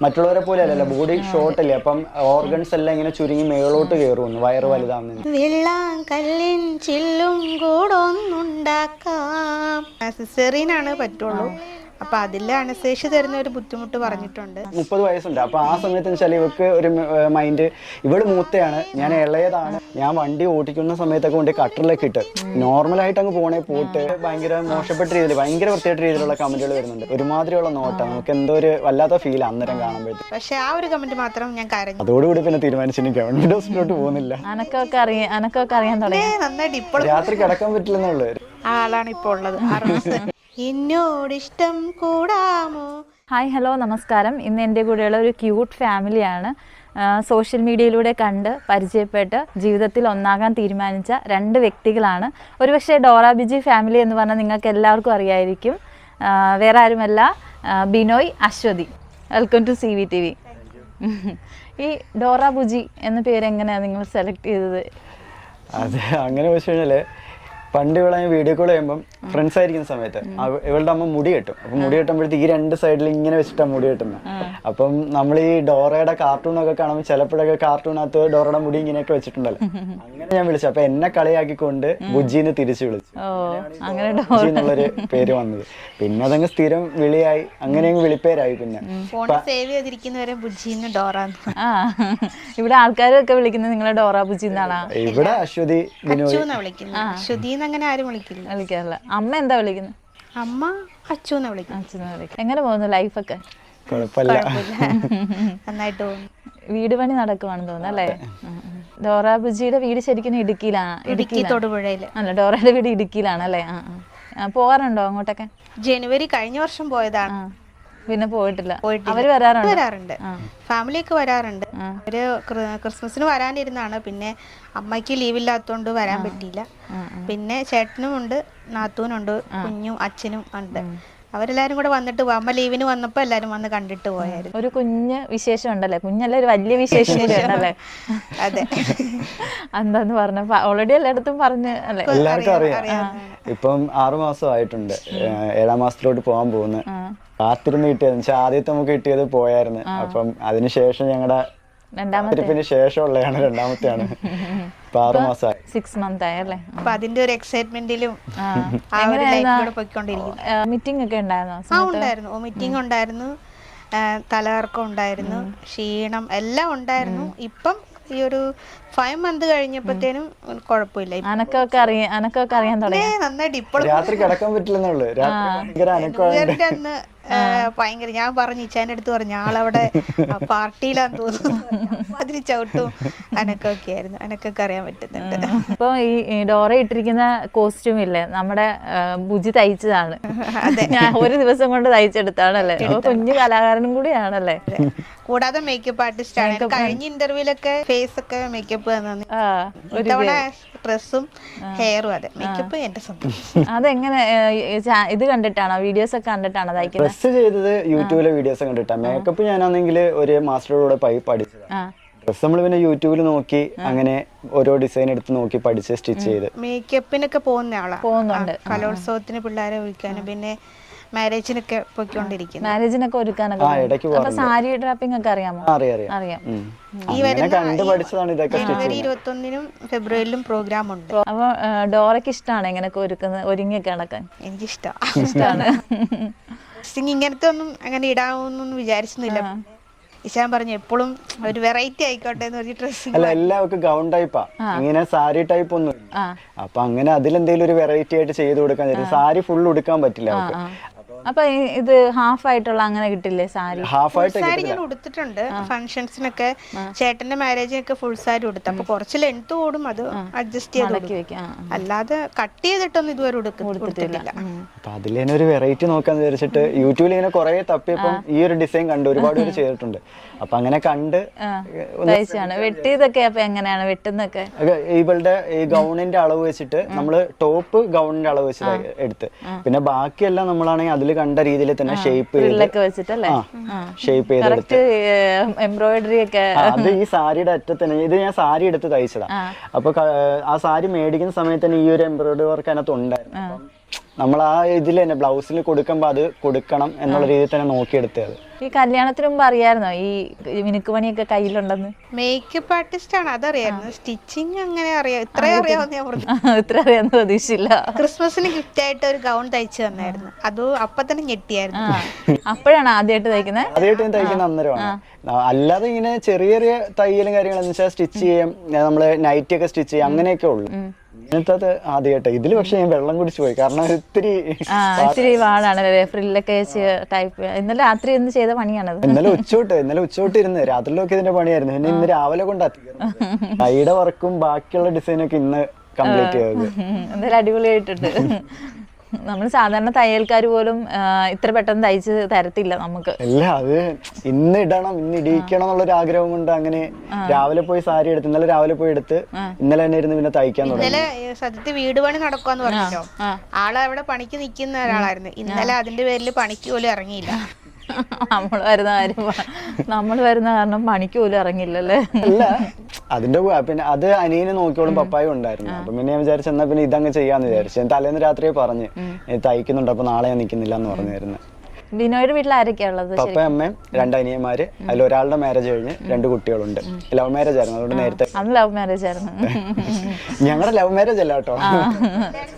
മറ്റുള്ളവരെ പോലെ അല്ലല്ലോ, ബോഡി ഷോർട്ട് അല്ലേ, അപ്പം ഓർഗൻസ് എല്ലാം ഇങ്ങനെ ചുരുങ്ങി മേളോട്ട് കയറുന്നു, വയറ് വലുതാവുന്നു. വെള്ളാങ്കല്ലിൻ ചില്ലും കൂടൊന്നുണ്ടാക്കാം സിസേറിയനാണ് പറ്റുള്ളൂ. അപ്പൊ അതിൽ അനസ്തേഷ്യ തരുന്ന ഒരു ബുദ്ധിമുട്ട് പറഞ്ഞിട്ടുണ്ട്. 30 വയസ്സുണ്ട്. അപ്പൊ ആ സമയത്ത് വെച്ചാൽ ഇവക്ക് ഒരു മൈൻഡ്, ഇവള് മൂത്തയാണ്, ഞാൻ ഇളയതാണ്. ഞാൻ വണ്ടി ഓടിക്കുന്ന സമയത്തൊക്കെ കൊണ്ട് കട്ടറിലൊക്കെ ഇട്ട് നോർമലായിട്ട് അങ്ങ് പോയിട്ട് ഭയങ്കര മോശപ്പെട്ട രീതിയിൽ, ഭയങ്കര വൃത്തിയായിട്ട് രീതിയിലുള്ള കമന്റുകൾ വരുന്നുണ്ട്. ഒരുമാതിരിയുള്ള നോട്ടം, നമുക്ക് എന്തോ ഒരു വല്ലാത്ത ഫീൽ അന്നേരം കാണുമ്പോഴത്തേക്ക്. പക്ഷെ ആ ഒരു കമന്റ് മാത്രം ഞാൻ കരഞ്ഞു. അതോടുകൂടി പിന്നെ തീരുമാനിച്ചു ഗവൺമെന്റ് ഹോസ്പിറ്റലോട്ട് പോകുന്നില്ല. അനക്കൊക്കെ അറിയാൻ തുടങ്ങി. നന്നായിട്ട് ഇപ്പോൾ രാത്രി കിടക്കാൻ പറ്റില്ലെന്നുള്ളു ആളാണ് ഇപ്പോൾ ഉള്ളത്. എന്നോടിഷ്ടം കൂടാമോ. ഹായ്, ഹലോ, നമസ്കാരം. ഇന്ന് എൻ്റെ കൂടെയുള്ള ഒരു ക്യൂട്ട് ഫാമിലിയാണ്. സോഷ്യൽ മീഡിയയിലൂടെ കണ്ട് പരിചയപ്പെട്ട് ജീവിതത്തിൽ ഒന്നാകാൻ തീരുമാനിച്ച 2 വ്യക്തികളാണ്. ഒരുപക്ഷെ ഡോറ ബുജി ഫാമിലി എന്ന് പറഞ്ഞാൽ നിങ്ങൾക്ക് എല്ലാവർക്കും അറിയായിരിക്കും. വേറെ ആരുമല്ല, Binoy, Aswathy. Welcome to CVTV. ഈ ഡോറ ബുജി എന്ന പേര് എങ്ങനെയാണ് നിങ്ങൾ സെലക്ട് ചെയ്തത്? അതെ, അങ്ങനെ വെച്ച് കഴിഞ്ഞാല് പണ്ട് ഇവളെ വീഡിയോ കോൾ ചെയ്യുമ്പോൾ ഫ്രണ്ട്സ് ആയിരിക്കുന്ന സമയത്ത് ഇവളുടെ അമ്മ മുടി കെട്ടും. അപ്പൊ മുടി കെട്ടുമ്പോഴത്തേക്ക് ഈ 2 സൈഡിൽ ഇങ്ങനെ വെച്ചിട്ടാണ് മുടി കെട്ടുന്നത്. അപ്പം നമ്മൾ ഈ ഡോറയുടെ കാർട്ടൂണൊക്കെ കാണുമ്പോൾ ചിലപ്പോഴൊക്കെ കാർട്ടൂണകത്ത് ഡോറയുടെ മുടി ഇങ്ങനെയൊക്കെ വെച്ചിട്ടുണ്ടല്ലോ. അങ്ങനെ ഞാൻ വിളിച്ചു. അപ്പൊ എന്നെ കളിയാക്കിക്കൊണ്ട് ബുജിന്ന് തിരിച്ചു വിളിച്ചു. ബുജി എന്നുള്ളൊരു പേര് വന്നത്. പിന്നെ അതങ്ങ് സ്ഥിരം വിളിയായി, അങ്ങനെ വിളിപ്പേരായി. പിന്നെ ഇവിടെ ആൾക്കാരൊക്കെ വിളിക്കുന്നത് നിങ്ങളെ ഡോറ ബുജി എന്നാണ്. ഇവിടെ അശ്വതി, ബിനോയ്. അങ്ങനെ ആരും വിളിക്കാറില്ല. അമ്മ എന്താ വിളിക്കുന്നത്? അമ്മ അച്ചുന്ന് വിളിക്കും. എങ്ങനെ പോകുന്നു ലൈഫൊക്കെ? കുഴപ്പമില്ല, നന്നായിട്ട് പോകുന്നു. വീട് പണി നടക്കുവാണെന്ന് തോന്നുന്നു അല്ലേ? ഡോറ ബുജിയുടെ വീട് ശരിക്കും ഇടുക്കിയിലാണ്. ഇടുക്കി തൊടുപുഴയില്. അല്ല, ഡോറയുടെ വീട് ഇടുക്കിയിലാണ് അല്ലേ? പോകാറുണ്ടോ അങ്ങോട്ടൊക്കെ? ജനുവരി കഴിഞ്ഞ വർഷം പോയതാണ്. പിന്നെ പോയിട്ടില്ല. അവര് വരാറുണ്ട്. ഫാമിലി ഒക്കെ വരാറുണ്ട്. ഒരു ക്രിസ്മസിന് വരാനിരുന്നാണ്. പിന്നെ അമ്മയ്ക്ക് ലീവില്ലാത്തോണ്ട് വരാൻ പറ്റിയില്ല. പിന്നെ ചേട്ടനും ഉണ്ട്, നാത്തൂനുണ്ട്, കുഞ്ഞും അച്ഛനും ഉണ്ട്. അവരെല്ലാരും കൂടെ വന്നിട്ട് അമ്മ ലീവിന് വന്നപ്പോ എല്ലാരും വന്ന് കണ്ടിട്ട് പോയായിരുന്നു. ഒരു കുഞ്ഞ് വിശേഷം ഉണ്ടല്ലേ? കുഞ്ഞല്ല, ഒരു വലിയ വിശേഷം ഉണ്ടല്ലേ? അതെ. എന്താന്ന് പറഞ്ഞ ഓൾറെഡി എല്ലായിടത്തും പറഞ്ഞ് അല്ലേ? എല്ലാവർക്കും അറിയാം. ഇപ്പം 6 മാസം ആയിട്ടുണ്ട്. 7ാം മാസത്തിലോട്ട് പോകാൻ പോകുന്നു. കാത്തിരുന്ന് കിട്ടിയത് ആദ്യത്തെ നമുക്ക് കിട്ടിയത് പോയായിരുന്നു. അപ്പം അതിനുശേഷം ഞങ്ങളുടെ പിന്നെ ശേഷമുള്ളതാണ്, രണ്ടാമത്തെയാണ്. 6 മാസമായി, 6 months ആയല്ലേ? അപ്പൊ അതിന്റെ ഒരു എക്സൈറ്റ്മെന്റിലും മീറ്റിംഗ് ഒക്കെ ഉണ്ടായിരുന്നു. മീറ്റിംഗ് ഉണ്ടായിരുന്നു, തലകറക്കം ഉണ്ടായിരുന്നു, ക്ഷീണം എല്ലാം ഉണ്ടായിരുന്നു. ഇപ്പം ഈ ഒരു 5 months കഴിഞ്ഞപ്പോഴത്തേനും കുഴപ്പമില്ല. അനക്കൊക്കെ അറിയാൻ തുടങ്ങി. നന്നായിട്ട് ഇപ്പോൾ രാത്രി കിടക്കാൻ പറ്റില്ലെന്നുള്ളു. അന്ന് ഭയങ്കര, ഞാൻ പറഞ്ഞു ഇച്ചാൻ്റെ അടുത്ത് പറഞ്ഞു ആളവിടെ പാർട്ടിയിലാന്ന് തോന്നുന്നു. അതിന് ചവിട്ടും അനക്കൊക്കെ ആയിരുന്നു. അനക്കൊക്കെ അറിയാൻ പറ്റുന്നുണ്ട്. ഇപ്പൊ ഈ ഡോറ ഇട്ടിരിക്കുന്ന കോസ്റ്റ്യൂം ഇല്ലേ, നമ്മുടെ ബുജി തയ്ച്ചതാണ്. ഞാൻ ഒരു ദിവസം കൊണ്ട് തയ്ച്ചെടുത്താണല്ലേ? കുഞ്ഞു കലാകാരനും കൂടിയാണല്ലേ? കൂടാതെ മേക്കപ്പ് ആർട്ടിസ്റ്റ് ആണ്. കഴിഞ്ഞ ഇന്റർവ്യൂലൊക്കെ ഫേസ് ഒക്കെ മേക്കപ്പ് തന്നെ, ഡ്രസ്സും ഹെയറും. അതെ, മേക്കപ്പ് എന്റെ സ്വന്തം. അതെങ്ങനെ ഇത് കണ്ടിട്ടാണോ, വീഡിയോസ് ഒക്കെ കണ്ടിട്ടാണോ തയ്ക്കുന്നത്? ഡ്രസ് ചെയ്തത് യൂട്യൂബിലെ വീഡിയോസ് കണ്ടിട്ടാണ്. മേക്കപ്പ് ഞാനാണെങ്കിൽ ഒരു മാസ്റ്ററുടെ പഠിച്ചതാണ്. ഡ്രസ് നമ്മൾ പിന്നെ യൂട്യൂബിൽ നോക്കി അങ്ങനെ ഓരോ ഡിസൈൻ എടുത്ത് നോക്കി പഠിച്ച് സ്റ്റിച്ച് ചെയ്ത്. മേക്കപ്പിനൊക്കെ പോകുന്ന ആളാണ്. കലോത്സവത്തിന് പിള്ളേരെ വിളിക്കാനും പിന്നെ മാരേജിനൊക്കെ പോയിക്കൊണ്ടിരിക്കുന്നു. മാരേജിനൊക്കെ ഒരുക്കാനൊക്കെ. സാരി ഡ്രാപ്പിംഗ് ഒക്കെ അറിയാമോ? അറിയാം. ഈ വരുന്ന ജനുവരി 21-നും ഫെബ്രുവരിയിലും പ്രോഗ്രാം ഉണ്ട്. അപ്പൊ ഡോറയ്ക്ക് ഇഷ്ടമാണ് ഇങ്ങനെയൊക്കെ ഒരുങ്ങിയൊക്കെ നടക്കാൻ? എനിക്കിഷ്ടമാണ്. ഇങ്ങനത്തെ ഒന്നും അങ്ങനെ ഇടാമെന്നൊന്നും വിചാരിച്ചൊന്നുമില്ല. ഇശാൻ പറഞ്ഞു എപ്പോഴും ഒരു വെറൈറ്റി ആയിക്കോട്ടെ എന്ന് പറഞ്ഞ ഡ്രസ്. അല്ല, എല്ലാവർക്കും ഗൗൺ ടൈപ്പാ, ഇങ്ങനെ സാരി ടൈപ്പ് ഒന്നും. അപ്പൊ അങ്ങനെ അതിലെന്തെങ്കിലും ഒരു വെറൈറ്റി ആയിട്ട് ചെയ്ത് കൊടുക്കാൻ. സാരി ഫുൾ ഉടുക്കാൻ പറ്റില്ല അവർക്ക്. അപ്പൊ ഇത് ഹാഫ് ആയിട്ടുള്ള അങ്ങനെ കിട്ടില്ലേ സാരി? സാരി ഞാൻ ഉടുത്തിട്ടുണ്ട് ഫംഗ്ഷൻസിനൊക്കെ. ചേട്ടന്റെ മാരേജിനൊക്കെ ഫുൾ സാരി ഉടുത്തു. അപ്പൊ കുറച്ച് ലെങ്ത് കൂടും, അത് അഡ്ജസ്റ്റ് ചെയ്ത്. അല്ലാതെ കട്ട് ചെയ്തിട്ടൊന്നും ഇതുവരെ ഉടുത്തിട്ടില്ല. അപ്പൊ അതിലേനെ ഒരു വെറൈറ്റി നോക്കാന്ന് വിചാരിച്ചിട്ട് യൂട്യൂബിൽ ഇങ്ങനെ കുറെ തപ്പിയപ്പം ഈ ഒരു ഡിസൈൻ കണ്ടു. ഒരുപാട് പേര് ചെയ്തിട്ടുണ്ട്. അപ്പൊ അങ്ങനെ കണ്ട് വെട്ടിയതൊക്കെ. അപ്പൊ എങ്ങനെയാണ് വെട്ടുന്നൊക്കെ? ഇവളുടെ ഈ ഗൗണിന്റെ അളവ് വെച്ചിട്ട് നമ്മള് ടോപ്പ് ഗൗണിന്റെ അളവ് വെച്ചിട്ട് എടുത്ത്, പിന്നെ ബാക്കിയെല്ലാം നമ്മളാണെങ്കിൽ അതിൽ കണ്ട രീതിയിൽ തന്നെ ഷേപ്പ് ചെയ്തെടുത്ത് എംബ്രോയിഡറി ഒക്കെ. അത് ഈ സാരിയുടെ അറ്റത്തന്നെ, ഇത് ഞാൻ സാരി എടുത്ത് തയ്ച്ചതാ. അപ്പൊ ആ സാരി മേടിക്കുന്ന സമയത്ത് തന്നെ ഈ ഒരു എംബ്രോയിഡറി വർക്ക് അതിനകത്ത് ഉണ്ടായിരുന്നു. നമ്മൾ ആ ഇതിൽ തന്നെ ബ്ലൗസിൽ കൊടുക്കുമ്പോൾ അത് കൊടുക്കണം എന്നുള്ള രീതിയിൽ തന്നെ നോക്കിയെടുത്തത്. ഈ കല്യാണത്തിന് മുമ്പ് അറിയായിരുന്നോ ഈ മിനുക്ക് പണിയൊക്കെ കയ്യിലുണ്ടെന്ന്? മേക്കപ്പ് ആർട്ടിസ്റ്റ് ആണ്, അതറിയായിരുന്നു. സ്റ്റിച്ചിങ് അങ്ങനെ അറിയാം, ഇത്രയും അറിയാവുന്ന ഞാൻ പറഞ്ഞു. ഇത്ര അറിയാന്ന് പ്രതീക്ഷിച്ചില്ല. ക്രിസ്മസിന് ഗിഫ്റ്റ് ആയിട്ട് ഒരു ഗൗൺ തയ്ച്ചു തന്നായിരുന്നു, അത് അപ്പൊ തന്നെ ഞെട്ടിയായിരുന്നു. അപ്പോഴാണ് ആദ്യമായിട്ട് തയ്ക്കുന്നത്? ആദ്യമായിട്ട് ഞാൻ തയ്ക്കുന്ന അന്നേരമാണ്. അല്ലാതെ ഇങ്ങനെ ചെറിയ ചെറിയ തയ്യലും കാര്യങ്ങളെന്ന് വെച്ചാൽ സ്റ്റിച്ച് ചെയ്യും, നമ്മള് നൈറ്റി ഒക്കെ സ്റ്റിച്ച് ചെയ്യും, അങ്ങനെയൊക്കെ ഉള്ളു. ഇങ്ങനത്തെ ആദ്യമായിട്ട്. ഇതില് പക്ഷെ ഞാൻ വെള്ളം കുടിച്ചു പോയി, കാരണം ഇത്തിരി പാടാണ് ഫ്രില്ലൊക്കെ വെച്ച് ടൈപ്പ്. ഇന്നലെ രാത്രി ഒന്ന് ചെയ്ത പണിയാണത്. ഇന്നലെ ഉച്ചോട്ട് ഇരുന്ന് രാത്രിയിലൊക്കെ ഇതിന്റെ പണിയായിരുന്നു. പിന്നെ ഇന്ന് രാവിലെ കൊണ്ടാത്തി കൈയുടെ വർക്കും ബാക്കിയുള്ള ഡിസൈനൊക്കെ ഇന്ന് കംപ്ലീറ്റ് ചെയ്തത്. എന്തായാലും അടിപൊളിയായിട്ടുണ്ട്. നമ്മൾ സാധാരണ തയ്യൽക്കാർ പോലും ഇത്ര പെട്ടെന്ന് തയ്ച്ച് തരത്തില്ല നമുക്ക്. അല്ല, അത് ഇന്ന് ഇടണം, ഇന്ന് ഇടിയിക്കണം എന്നുള്ളൊരു ആഗ്രഹം കൊണ്ട് അങ്ങനെ രാവിലെ പോയി സാരി എടുത്ത്, ഇന്നലെ രാവിലെ പോയി എടുത്ത് ഇന്നലെ തന്നെ ഇരുന്ന് പിന്നെ തയ്ക്കാൻ തുടങ്ങി. ഇന്നലെ സത്യത്തിൽ വീട് പണി നടക്കുവാന്ന് പറഞ്ഞോ, ആള് അവിടെ പണിക്ക് നിൽക്കുന്ന ഒരാളായിരുന്നു. ഇന്നലെ അതിന്റെ പേരിൽ പണിക്ക് പോലും ഇറങ്ങിയില്ല. നമ്മൾ വരുന്ന കാരണം പണിക്ക് പോലും ഇറങ്ങില്ലല്ലേ? അല്ല, അതിന്റെ പിന്നെ അത് അനിയനെ നോക്കിയോളും പപ്പായും ഉണ്ടായിരുന്നു. അപ്പൊ പിന്നെ ഞാൻ വിചാരിച്ചു എന്നാ പിന്നെ ഇതങ്ങ് ചെയ്യാന്ന് വിചാരിച്ചു. ഞാൻ തലേന്ന് രാത്രിയെ പറഞ്ഞ് തയ്ക്കുന്നുണ്ട്, അപ്പൊ നാളെ ഞാൻ നിൽക്കുന്നില്ല എന്ന് പറഞ്ഞായിരുന്നു. ബിനോയുടെ വീട്ടിൽ ആരൊക്കെയാ ഉള്ളത്? പപ്പ, അമ്മയും 2 അനിയന്മാര്. അതിൽ ഒരാളുടെ മാരേജ് കഴിഞ്ഞ് 2 കുട്ടികളുണ്ട്. ലവ് മാരേജ് ആയിരുന്നു, അതുകൊണ്ട് നേരത്തെ. അന്ന് ലവ് മാരേജ് ആയിരുന്നു. ഞങ്ങളുടെ ലവ് മാരേജ് അല്ല കേട്ടോ.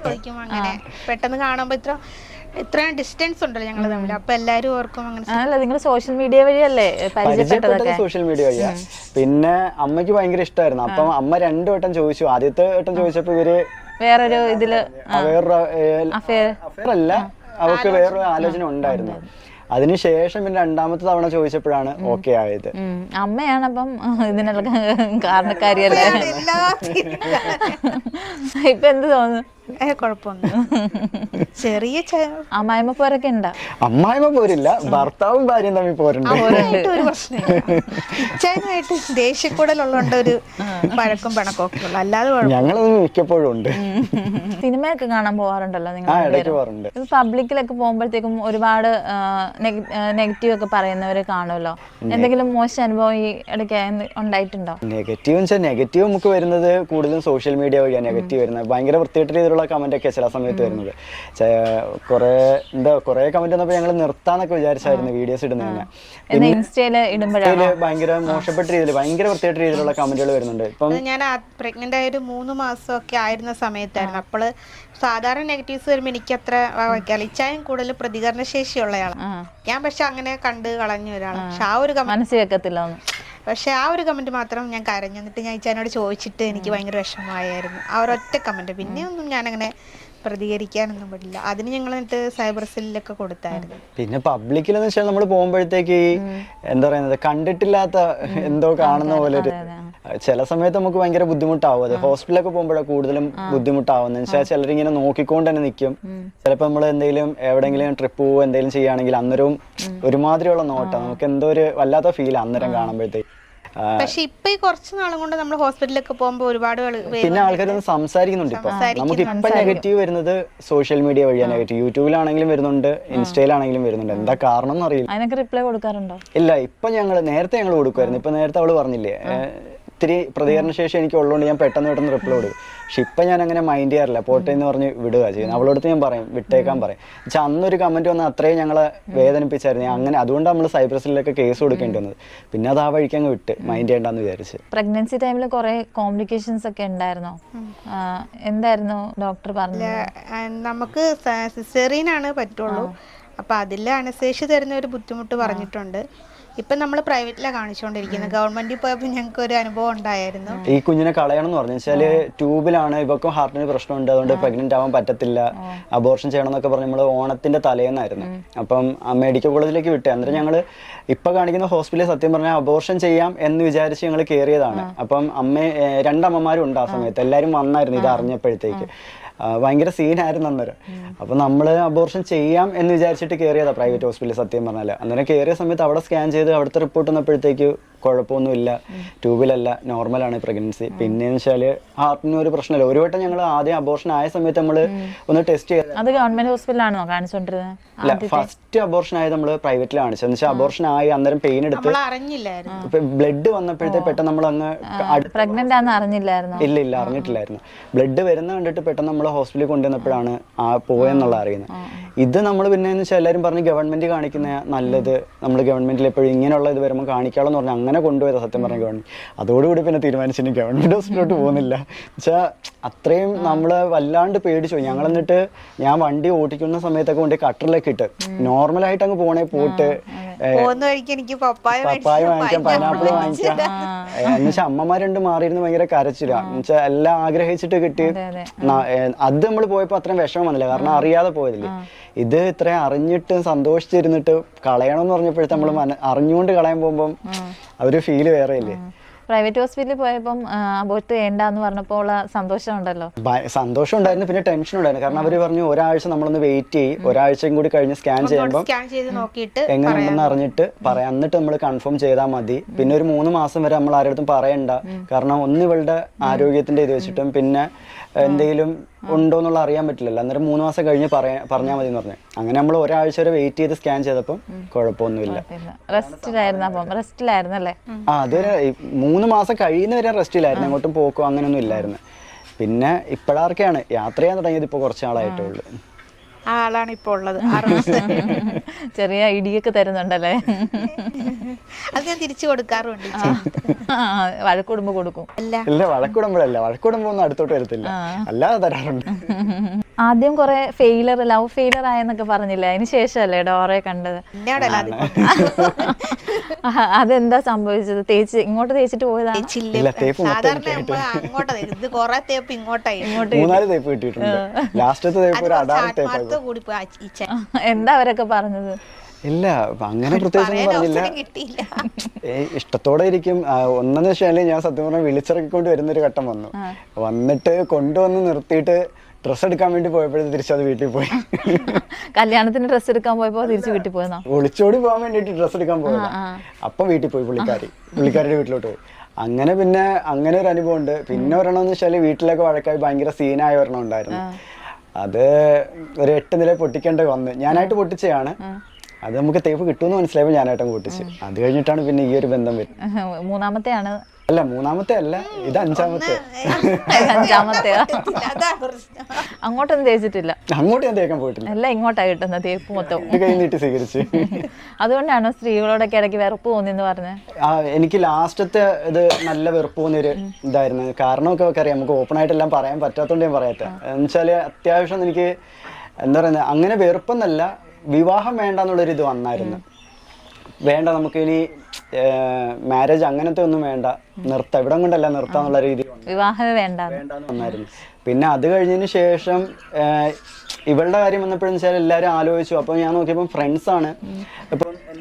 ചോദിക്കും അങ്ങനെ പെട്ടെന്ന് കാണുമ്പോ ഇത്രയും ഡിസ്റ്റൻസ് ഉണ്ടല്ലോ ഞങ്ങൾ തമ്മിൽ, അപ്പൊ എല്ലാരും ഓർക്കും അങ്ങനെ. നിങ്ങൾ സോഷ്യൽ മീഡിയ വഴിയല്ലേ പരിചയപ്പെട്ടത്? സോഷ്യൽ മീഡിയ വഴിയാ. പിന്നെ അമ്മയ്ക്ക് ഭയങ്കര ഇഷ്ടമായിരുന്നു. അപ്പം അമ്മ 2 വട്ടം ചോദിച്ചു. ആദ്യത്തെ വട്ടം ചോദിച്ചപ്പോ ഇവര് വേറൊരു ഇതില് അഫയർ അല്ല, അവർക്ക് വേറൊരു ആലോചന ഉണ്ടായിരുന്നു. അതിനുശേഷം പിന്നെ 2ാമത്തെ തവണ ചോദിച്ചപ്പോഴാണ് ഓക്കെ ആയത്. അമ്മയാണ് അപ്പം ഇതിനെല്ലാം കാരണക്കാരിയല്ലേ? ഇപ്പൊ എന്ത് തോന്നുന്നു? കുഴപ്പമൊന്നും ചെറിയ അമ്മായിമ്മ പോരൊക്കെ ഉണ്ടാ? അമ്മായിമ്മ പോരില്ല, ഭർത്താവും ഭാര്യയും തമ്മിൽ പോരുണ്ട്. ഒരു പ്രശ്നമില്ല. ഇച്ചാനായിട്ട് ദേഷ്യക്കൂടലുള്ളതുകൊണ്ട് ഒരു പഴക്കും പണക്കൊക്കെ ഉള്ളു, അല്ലാതെ ഞങ്ങളത് മിക്കപ്പോഴും ഉണ്ട്. സിനിമയൊക്കെ കാണാൻ പോവാറുണ്ടല്ലോ നിങ്ങൾ? ഇടയ്ക്ക് പോകാറുണ്ട്. പബ്ലിക്കിലൊക്കെ പോകുമ്പോഴത്തേക്കും ഒരുപാട് നെഗറ്റീവ് ഒക്കെ പറയുന്നവരെ കാണുമല്ലോ. എന്തെങ്കിലും മോശം അനുഭവം ഈ ഇടയ്ക്ക് ഉണ്ടായിട്ടുണ്ടോ? നെഗറ്റീവ് നമുക്ക് വരുന്നത് കൂടുതലും സോഷ്യൽ മീഡിയ വഴിയാണ് നെഗറ്റീവ് വരുന്നത്. ഭയങ്കര വൃത്തിയായിട്ട് രീതിയിലുള്ള കമന്റ് ഒക്കെ ചില സമയത്ത് വരുന്നത്. കുറെ കമന്റ് വന്നപ്പോൾ ഞങ്ങൾ നിർത്താന്നൊക്കെ വിചാരിച്ചായിരുന്നു വീഡിയോസ് ഇടുന്നതന്നെ. ഇൻസ്റ്റയില് ഇടുമ്പോഴാണ് ഭയങ്കര മോശപ്പെട്ട രീതിയിൽ ഭയങ്കര വൃത്തിയായിട്ട് രീതിയിലുള്ള കമന്റുകൾ വരുന്നുണ്ട്. ഇപ്പം ഞാൻ പ്രഗ്നന്റ് ആയ ഒരു 3 മാസമൊക്കെ ആയിരുന്ന സമയത്തായിരുന്നു. അപ്പോൾ സാധാരണ നെഗറ്റീവ്സ് വരുമ്പോൾ എനിക്ക് അത്ര ഇച്ചായും കൂടുതൽ പ്രതികരണ ശേഷിയുള്ളയാളാണ് ഞാൻ. പക്ഷെ അങ്ങനെ കണ്ട് കളഞ്ഞ ഒരാളാണ്. പക്ഷെ ആ ഒരു മനസ്സിൽ വെക്കത്തില്ല. പക്ഷെ ആ ഒരു കമന്റ് മാത്രം ഞാൻ കരഞ്ഞു. എന്നിട്ട് ഞാൻ ഇച്ചാനോട് ചോദിച്ചിട്ട് എനിക്ക് ഭയങ്കര വിഷമമായിരുന്നു ആ ഒരൊറ്റ കമന്റ്. പിന്നെ ഒന്നും ഞാനങ്ങനെ പ്രതികരിക്കാനൊന്നും പറ്റില്ല. അതിന് ഞങ്ങൾ എന്നിട്ട് സൈബർ സെല്ലിലൊക്കെ കൊടുത്തായിരുന്നു. പിന്നെ പബ്ലിക്കിലെന്ന് വെച്ചാൽ നമ്മൾ പോകുമ്പോഴത്തേക്ക് എന്താ പറയുന്നത്, കണ്ടിട്ടില്ലാത്ത എന്തോ കാണുന്ന പോലെ ഒരു ചില സമയത്ത് നമുക്ക് ഭയങ്കര ബുദ്ധിമുട്ടാവും. അത് ഹോസ്പിറ്റലൊക്കെ പോകുമ്പോഴാണ് കൂടുതലും ബുദ്ധിമുട്ടാവുന്നത്. വെച്ചാൽ ചിലരിങ്ങനെ നോക്കിക്കൊണ്ട് തന്നെ നിൽക്കും. ചിലപ്പോൾ നമ്മൾ എന്തെങ്കിലും എവിടെയെങ്കിലും ട്രിപ്പ് പോവുക എന്തെങ്കിലും ചെയ്യുകയാണെങ്കിൽ അന്നേരവും ഒരുമാതിരിയുള്ള നോട്ടാണ്. നമുക്ക് എന്തോ ഒരു വല്ലാത്ത ഫീൽ അന്നേരം കാണുമ്പോഴത്തേക്ക്. പക്ഷെ ഇപ്പൊ ഈ കുറച്ച് നാളും കൊണ്ട് നമ്മൾ ഹോസ്പിറ്റലിലൊക്കെ പോകുമ്പോൾ ഒരുപാട് പിന്നെ ആൾക്കാരൊന്നും സംസാരിക്കുന്നുണ്ട്. ഇപ്പൊ നമുക്ക് ഇപ്പൊ നെഗറ്റീവ് വരുന്നത് സോഷ്യൽ മീഡിയ വഴിയാണ്. നെഗറ്റീവ് യൂട്യൂബിലാണെങ്കിലും വരുന്നുണ്ട്, ഇൻസ്റ്റയിലാണെങ്കിലും വരുന്നുണ്ട്. എന്താ കാരണം എന്ന് അറിയില്ല. അതിനൊക്കെ റിപ്ലൈ കൊടുക്കാറുണ്ടോ? ഇല്ല, ഇപ്പൊ നേരത്തെ ഞങ്ങൾ കൊടുക്കുമായിരുന്നു. ഇപ്പൊ നേരത്തെ അവള് പറഞ്ഞില്ലേ ഇത്തിരി പ്രതികരണ ശേഷി എനിക്ക് ഉള്ളതുകൊണ്ട് ഞാൻ പെട്ടെന്ന് റിപ്ലൈ കൊടുക്കും. പക്ഷെ ഇപ്പം ഞാൻ അങ്ങനെ മൈൻഡ് ചെയ്യാറില്ല. പോട്ടെ എന്ന് പറഞ്ഞ് വിടുക ചെയ്യുന്നത്. അവളോടത്ത് ഞാൻ പറയും വിട്ടേക്കാൻ പറയും. പക്ഷെ അന്നൊരു കമന്റ് വന്നാൽ അത്രയും ഞങ്ങളെ വേദനിപ്പിച്ചായിരുന്നു. അങ്ങനെ അതുകൊണ്ട് നമ്മൾ സൈബർ സെല്ലിലൊക്കെ കേസ് കൊടുക്കേണ്ടി വന്നത്. പിന്നെ അത് ആ വഴിക്ക് അങ്ങ് വിട്ട് മൈൻഡ് ചെയ്യണ്ടെന്ന് വിചാരിച്ച്. പ്രഗ്നൻസി ടൈമിൽ കുറെ കോംപ്ലിക്കേഷൻസ് ഒക്കെ ഉണ്ടായിരുന്നോ? എന്തായിരുന്നു ഡോക്ടർ പറഞ്ഞത്? നമുക്ക് സിസേറിയനാണ് പറ്റുള്ളൂ. അപ്പൊ അതിൽ അനസ്തേഷ്യ തരുന്ന ഒരു ബുദ്ധിമുട്ട് പറഞ്ഞിട്ടുണ്ട്. ഇപ്പൊ നമ്മൾ പ്രൈവറ്റിലാണ് കാണിച്ചുകൊണ്ടിരിക്കുന്നത്. ഗവൺമെന്റിൽ പോയപ്പോൾ ഞങ്ങൾക്ക് ഒരു അനുഭവം ഉണ്ടായിരുന്നു. ഈ കുഞ്ഞിനെ കളയണം എന്ന് പറഞ്ഞു വെച്ചാല് ട്യൂബിലാണ്, ഇവക്കും ഹാർട്ടിന് പ്രശ്നമുണ്ട്, അതുകൊണ്ട് പ്രഗ്നന്റ് ആവാൻ പറ്റത്തില്ല, അബോർഷൻ ചെയ്യണം എന്നൊക്കെ പറഞ്ഞ് നമ്മള് ഓണത്തിന്റെ തലേന്നായിരുന്നു. അപ്പം മെഡിക്കൽ കോളേജിലേക്ക് വിട്ടേ. അന്നേരം ഞങ്ങള് ഇപ്പൊ കാണിക്കുന്ന ഹോസ്പിറ്റലിൽ സത്യം പറഞ്ഞാൽ അബോർഷൻ ചെയ്യാം എന്ന് വിചാരിച്ച് ഞങ്ങൾ കയറിയതാണ്. അപ്പം 2 അമ്മമാരും ഉണ്ട് ആ സമയത്ത്. എല്ലാരും വന്നായിരുന്നു ഇത് അറിഞ്ഞപ്പോഴത്തേക്ക്. ഭയങ്കര സീനായിരുന്നു അന്നേരം. അപ്പൊ നമ്മള് അബോർഷൻ ചെയ്യാം എന്ന് വിചാരിച്ചിട്ട് കയറിയതാ പ്രൈവറ്റ് ഹോസ്പിറ്റലിൽ സത്യം പറഞ്ഞാല്. അന്നേരം കയറിയ സമയത്ത് അവിടെ സ്കാൻ ചെയ്ത് അവിടുത്തെ റിപ്പോർട്ട് വന്നപ്പോഴത്തേക്ക് കുഴപ്പമൊന്നുമില്ല, ട്യൂബിലല്ല, നോർമലാണ് പ്രഗ്നൻസി. പിന്നെന്ന് വെച്ചാല് ഹാർട്ടിന് ഒരു പ്രശ്നമില്ല. ഒരു വട്ടം ഞങ്ങൾ ആദ്യം അബോർഷൻ ആയ സമയത്ത് നമ്മള് ഒന്ന് ടെസ്റ്റ് ചെയ്ത്, അത് ഗവൺമെന്റ് ഹോസ്പിറ്റലാണോ കാണിച്ചോണ്ടിരുന്നത്? അല്ല, ഫസ്റ്റ് അബോർഷൻ ആയത് നമ്മള് പ്രൈവറ്റിൽ കാണിച്ചത്. എന്ന് വെച്ചാൽ അബോർഷൻ ആയി അന്നേരം പെയിൻ എടുത്ത് നമ്മൾ അറിഞ്ഞില്ലായിരുന്നു. ബ്ലഡ് വന്നപ്പോഴത്തെ പെട്ടെന്ന് നമ്മൾ അങ്ങ് പ്രഗ്നന്റ് ആണെന്ന് അറിഞ്ഞില്ലായിരുന്നു? ഇല്ല അറിഞ്ഞിട്ടില്ലായിരുന്നു. ബ്ലഡ് വരുന്ന കണ്ടിട്ട് പെട്ടെന്ന് നമ്മൾ ഹോസ്പിറ്റലിൽ കൊണ്ടുവന്നപ്പോഴാണ് പോയെന്നുള്ള അറിയുന്നത്. ഇത് നമ്മൾ പിന്നെ എന്ന് വെച്ചാൽ എല്ലാവരും പറഞ്ഞ് ഗവൺമെന്റ് കാണിക്കുന്ന നല്ലത്, നമ്മൾ ഗവൺമെന്റിൽ എപ്പോഴും ഇങ്ങനെയുള്ള ഇത് വരുമ്പോൾ കാണിക്കാമെന്ന് പറഞ്ഞാൽ അങ്ങനെ കൊണ്ടുപോയത് സത്യം പറഞ്ഞ ഗവൺമെന്റ്. അതോടുകൂടി പിന്നെ തീരുമാനിച്ചിട്ട് ഗവൺമെന്റ് ഹോസ്പിറ്റലിലോട്ട് പോകുന്നില്ല. വെച്ചാൽ അത്രയും നമ്മൾ വല്ലാണ്ട് പേടിച്ചു. ഞങ്ങൾ എന്നിട്ട് ഞാൻ വണ്ടി ഓടിക്കുന്ന സമയത്തൊക്കെ കൊണ്ട് കട്ടറിലൊക്കെ ഇട്ട് നോർമലായിട്ട് അങ്ങ് പോയിട്ട് പോകുന്ന വഴിക്ക് എനിക്ക് പപ്പായ വാങ്ങിക്കാം, പൈനാപ്പിൾ വാങ്ങിക്കാം എന്നുവെച്ചാൽ അമ്മമാരുണ്ട് മാറിയിരുന്ന് ഭയങ്കര കരച്ചില്ല. എന്നുവെച്ചാൽ എല്ലാം ആഗ്രഹിച്ചിട്ട് കിട്ടി. അത് നമ്മൾ പോയപ്പോ അത്രയും വിഷമം വന്നില്ല, കാരണം അറിയാതെ പോയതില്ലേ. ഇത് ഇത്രയും അറിഞ്ഞിട്ട് സന്തോഷിച്ചിരുന്നിട്ട് കളയണമെന്ന് പറഞ്ഞപ്പോഴത്തെ നമ്മൾ അറിഞ്ഞുകൊണ്ട് കളയാൻ പോകുമ്പം അതൊരു ഫീല് വേറെ ഇല്ലേ. പ്രൈവറ്റ് ഹോസ്പിറ്റലിൽ പോയപ്പം അബോർട്ട് ചെയ്യണ്ടെന്ന് പറഞ്ഞപ്പോൾ ഉള്ള സന്തോഷം ഉണ്ടല്ലോ. സന്തോഷം ഉണ്ടായിരുന്നു, പിന്നെ ടെൻഷൻ ഉണ്ടായിരുന്നു. കാരണം അവര് പറഞ്ഞു ഒരാഴ്ച നമ്മളൊന്ന് വെയിറ്റ് ചെയ്യും, ഒരാഴ്ചയും കൂടി കഴിഞ്ഞ് സ്കാൻ ചെയ്യുമ്പോൾ എങ്ങനെയുണ്ടെന്ന് അറിഞ്ഞിട്ട് പറയാം, എന്നിട്ട് നമ്മൾ കൺഫേം ചെയ്താൽ മതി. പിന്നെ ഒരു 3 മാസം വരെ നമ്മൾ ആരുടെ അടുത്തും പറയണ്ട, കാരണം ഒന്ന് ഇവളുടെ ആരോഗ്യത്തിന്റെ ഇത് വെച്ചിട്ടും പിന്നെ എന്തെങ്കിലും ഉണ്ടോ എന്നുള്ള അറിയാൻ പറ്റില്ലല്ലോ. അന്നേരം 3 മാസം കഴിഞ്ഞ് പറഞ്ഞാൽ മതി എന്ന് പറഞ്ഞു. അങ്ങനെ നമ്മൾ ഒരാഴ്ച വരെ വെയിറ്റ് ചെയ്ത് സ്കാൻ ചെയ്തപ്പം കുഴപ്പമൊന്നുമില്ല. റെസ്റ്റിലായിരുന്നല്ലേ? അതൊരു 3 മാസം കഴിയുന്നവരെ റെസ്റ്റിലായിരുന്നു, അങ്ങോട്ടും പോക്കോ അങ്ങനെയൊന്നും ഇല്ലായിരുന്നു. പിന്നെ ഇപ്പോഴാർക്കാണ് യാത്ര ചെയ്യാൻ തുടങ്ങിയത്, ഇപ്പോൾ കുറച്ച് നാളായിട്ടുള്ളൂ. ആളാണ് ഇപ്പോൾ ഉള്ളത്. ചെറിയ ഇടിയൊക്കെ തരുന്നുണ്ടല്ലേ? അത് ഞാൻ തിരിച്ചു കൊടുക്കാറുണ്ട്. വഴക്കുടുമ്പോ കൊടുക്കും? ഇല്ല, വഴക്കുടുമ്പോഴല്ല, വഴക്കുടുമ്പോ ഒന്നും അടുത്തോട്ട് വരത്തില്ല, അല്ലാതെ തരാറുണ്ട്. ആദ്യം കുറെ ലവ് ഫെയിലർ ആയെന്നൊക്കെ പറഞ്ഞില്ലേ, അതിന് ശേഷമല്ലേ ഡോറയെ കണ്ടത്? അതെന്താ സംഭവിച്ചത്? ഇങ്ങോട്ട് തേച്ചിട്ട് പോയതാ? സാധാരണ അങ്ങോട്ടാ ഇത് കൊറേ തേപ്പ് ഇങ്ങോട്ടായി. 3-4 തേപ്പ് കിട്ടിയിട്ടുണ്ട്. ലാസ്റ്റത്തെ തേപ്പ് ഒരു 6 തേപ്പ്. എന്താ അവരൊക്കെ പറഞ്ഞത്? ഇല്ല, അങ്ങനെ പ്രത്യേകിച്ചൊന്നും പറഞ്ഞില്ല. ഇഷ്ടത്തോടെ ഇരിക്കും. ഒന്നെന്ന് വെച്ചാല് ഞാൻ സത്യം പറഞ്ഞാൽ വിളിച്ചിറക്കിക്കൊണ്ട് വരുന്നൊരു ഘട്ടം വന്നിട്ട് കൊണ്ടുവന്ന് നിർത്തിയിട്ട് ഡ്രസ്സ് എടുക്കാൻ വേണ്ടി പോയപ്പോഴേ തിരിച്ചത് വീട്ടിൽ പോയി. കല്യാണത്തിന് ഡ്രസ്സ് എടുക്കാൻ പോയപ്പോ തിരിച്ചു വീട്ടിൽ പോയെന്നോ? ഒളിച്ചോടി പോകാൻ വേണ്ടിട്ട് ഡ്രസ്സ് എടുക്കാൻ പോയത്. അപ്പം വീട്ടിൽ പോയി, പുള്ളിക്കാരിയുടെ വീട്ടിലോട്ട് പോയി. അങ്ങനെ പിന്നെ അങ്ങനെ ഒരു അനുഭവം ഉണ്ട്. പിന്നെ ഒരെണ്ണം എന്ന് വെച്ചാല് വീട്ടിലൊക്കെ വഴക്കായി ഭയങ്കര സീനായ ഒരെണ്ണം ഉണ്ടായിരുന്നു. അത് ഒരു 8 നില പൊട്ടിക്കേണ്ട വന്ന് ഞാനായിട്ട് പൊട്ടിച്ചതാണ്. അത് നമുക്ക് തേപ്പ് കിട്ടുമെന്ന് മനസ്സിലായപ്പോൾ ഞാനായിട്ടും പൊട്ടിച്ച്. അത് കഴിഞ്ഞിട്ടാണ് പിന്നെ ഈ ഒരു ബന്ധം വരുന്നത്. മൂന്നാമത്തെയാണ്? അല്ല, മൂന്നാമത്തെ അല്ല, ഇത് 5ാമത്തെ. അങ്ങോട്ടൊന്നും തേച്ചിട്ടില്ല? അങ്ങോട്ട് ഞാൻ തേക്കാൻ പോയിട്ടില്ല, എല്ലാം ഇങ്ങോട്ടാ കിട്ടുന്ന തേപ്പ് മൊത്തം. കൈ നീട്ടി സ്വീകരിച്ച്. അതുകൊണ്ടാണോ സ്ത്രീകളോടൊക്കെ ഇടയ്ക്ക് വെറുപ്പ് തോന്നിയെന്ന് പറഞ്ഞത്? എനിക്ക് ലാസ്റ്റത്തെ ഇത് നല്ല വെറുപ്പ് തോന്നിയൊരു ഇതായിരുന്നു. കാരണമൊക്കെ അറിയാം, നമുക്ക് ഓപ്പൺ ആയിട്ടെല്ലാം പറയാൻ പറ്റാത്തോണ്ട് ഞാൻ പറയാത്ത. എന്നുവെച്ചാല് അത്യാവശ്യം എനിക്ക് എന്താ പറയുന്നത്, അങ്ങനെ വെറുപ്പെന്നല്ല, വിവാഹം വേണ്ടെന്നുള്ളൊരു ഇത് വന്നായിരുന്നു. വേണ്ട, നമുക്ക് ഇനി മാരേജ് അങ്ങനത്തെ ഒന്നും വേണ്ട, നിർത്താം, ഇവിടെ കൊണ്ടല്ല നിർത്താന്നുള്ള രീതി വിവാഹം വേണ്ടെന്ന് വന്നായിരുന്നു. പിന്നെ അത് കഴിഞ്ഞതിന് ശേഷം ഇവളുടെ കാര്യം വന്നപ്പോഴെന്ന് വെച്ചാൽ എല്ലാവരും ആലോചിച്ചു. അപ്പൊ ഞാൻ നോക്കിയപ്പോൾ ഫ്രണ്ട്സ് ആണ്.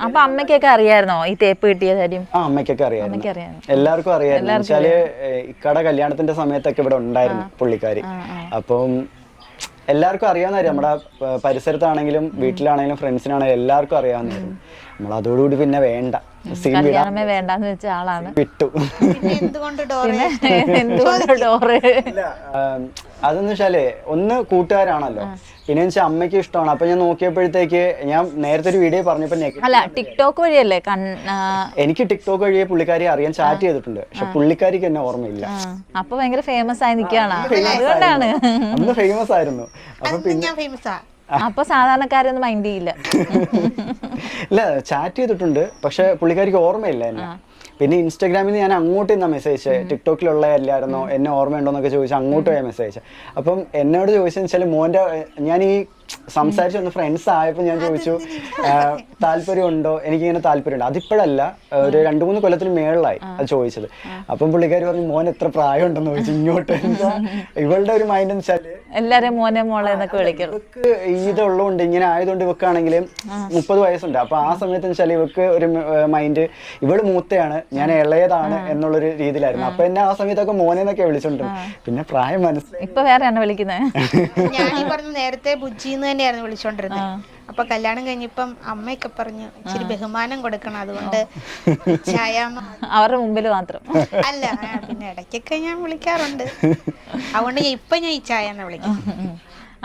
അപ്പൊ അമ്മയ്ക്കൊക്കെ അറിയായിരുന്നോ ഈ തേപ്പ് കിട്ടിയ കാര്യം? അമ്മയ്ക്കൊക്കെ അറിയായിരുന്നു, എല്ലാവർക്കും അറിയായിരുന്നു. വെച്ചാല് ഇക്കടെ കല്യാണത്തിന്റെ സമയത്തൊക്കെ ഇവിടെ ഉണ്ടായിരുന്നു പുള്ളിക്കാരി. അപ്പം എല്ലാവർക്കും അറിയാവുന്നതായിരുന്നു, നമ്മുടെ പരിസരത്താണെങ്കിലും വീട്ടിലാണെങ്കിലും ഫ്രണ്ട്സിനാണെങ്കിലും എല്ലാവർക്കും അറിയാവുന്നതായിരുന്നു. നമ്മൾ അതോടുകൂടി പിന്നെ വേണ്ട, കല്യാണമേ വേണ്ടെന്ന് വെച്ച ആളാണ്, വിട്ടു. എന്തുകൊണ്ട് ഡോറ്? അതെന്ന് വെച്ചാല് ഒന്ന് കൂട്ടുകാരാണല്ലോ, പിന്നെ വെച്ചാൽ അമ്മയ്ക്ക് ഇഷ്ടമാണ്. അപ്പൊ ഞാൻ നോക്കിയപ്പോഴത്തേക്ക് ഞാൻ നേരത്തെ ഒരു വീഡിയോ പറഞ്ഞപ്പോ അല്ല ടിക്ടോക്ക് വഴിയല്ലേ? എനിക്ക് ടിക്ടോക്ക് വഴിയെ പുള്ളിക്കാരി അറിയാൻ, ചാറ്റ് ചെയ്തിട്ടുണ്ട്. പക്ഷെ പുള്ളിക്കാരിക്ക് എന്നെ ഓർമ്മയില്ല. അപ്പൊ ഭയങ്കര ഫേമസ് ആയി നിൽക്കുകയാണ്, അതുകൊണ്ടാണ്. അന്ന് ഫേമസ് ആയിരുന്നു. അപ്പൊ പിന്നെ അപ്പൊ സാധാരണക്കാരൊന്നും മൈൻഡ് ചെയ്യില്ല. ഇല്ല, ചാറ്റ് ചെയ്തിട്ടുണ്ട്, പക്ഷെ പുള്ളിക്കാരിക്ക് ഓർമ്മയില്ല എന്നെ. പിന്നെ ഇൻസ്റ്റാഗ്രാമിൽ നിന്ന് ഞാൻ അങ്ങോട്ട് നിന്നാ മെസ്സേജ്, ടിക്ടോക്കിലുള്ള എല്ലായിരുന്നോ, എന്നെ ഓർമ്മയുണ്ടോന്നൊക്കെ ചോദിച്ചാൽ അങ്ങോട്ട് പോയ മെസ്സേജ്. അപ്പം എന്നോട് ചോദിച്ചതെന്ന് വെച്ചാൽ മോൻ്റെ, ഞാൻ ഈ സംസാരിച്ച് ഒന്ന് ഫ്രണ്ട്സ് ആയപ്പോൾ ഞാൻ ചോദിച്ചു താല്പര്യമുണ്ടോ, എനിക്കിങ്ങനെ താല്പര്യമുണ്ട്. അതിപ്പോഴല്ല, ഒരു 2-3 കൊല്ലത്തിന് മേളിലായി അത് ചോദിച്ചത്. അപ്പം പുള്ളിക്കാരി പറഞ്ഞു മോൻ എത്ര പ്രായം ഉണ്ടെന്ന് ചോദിച്ചു. ഇങ്ങോട്ട് ഇവളുടെ ഒരു മൈൻഡ് എന്ന് വെച്ചാല് എല്ലാരും മോനെ മോളെ എന്നൊക്കെ വിളിക്കും. ഇവക്ക് ഇതുള്ളതുകൊണ്ട്, ഇങ്ങനെ ആയതുകൊണ്ട് ഇവക്കാണെങ്കിൽ 30 വയസ്സുണ്ട്. അപ്പൊ ആ സമയത്ത് വെച്ചാൽ ഇവക്ക് ഒരു മൈൻഡ്, ഇവള് മൂത്തയാണ്, ഞാൻ ഇളയതാണ് എന്നുള്ളൊരു രീതിയിലായിരുന്നു. അപ്പൊ എന്നെ ആ സമയത്തൊക്കെ മോനെന്നൊക്കെ വിളിച്ചോണ്ടിരുന്നു. പിന്നെ പ്രായം മനസ്സിലായി. ഇപ്പൊ വേറെയാണ് വിളിക്കുന്നത്. ഞാൻ ഈ പറഞ്ഞ നേരത്തെ ബുജ്ജി എന്ന് തന്നെയായിരുന്നു വിളിച്ചോണ്ടിരുന്നത്. അപ്പൊ കല്യാണം കഴിഞ്ഞപ്പം അമ്മയൊക്കെ പറഞ്ഞു ഇച്ചിരി ബഹുമാനം കൊടുക്കണം, അതുകൊണ്ട് ഇച്ചായമ്മ അവരുടെ മുമ്പിൽ മാത്രം അല്ല, പിന്നെ ഇടയ്ക്കൊക്കെ ഞാൻ വിളിക്കാറുണ്ട്. അതുകൊണ്ട് ഇപ്പൊ ഞാൻ ഇച്ചായെന്ന് വിളിക്കും.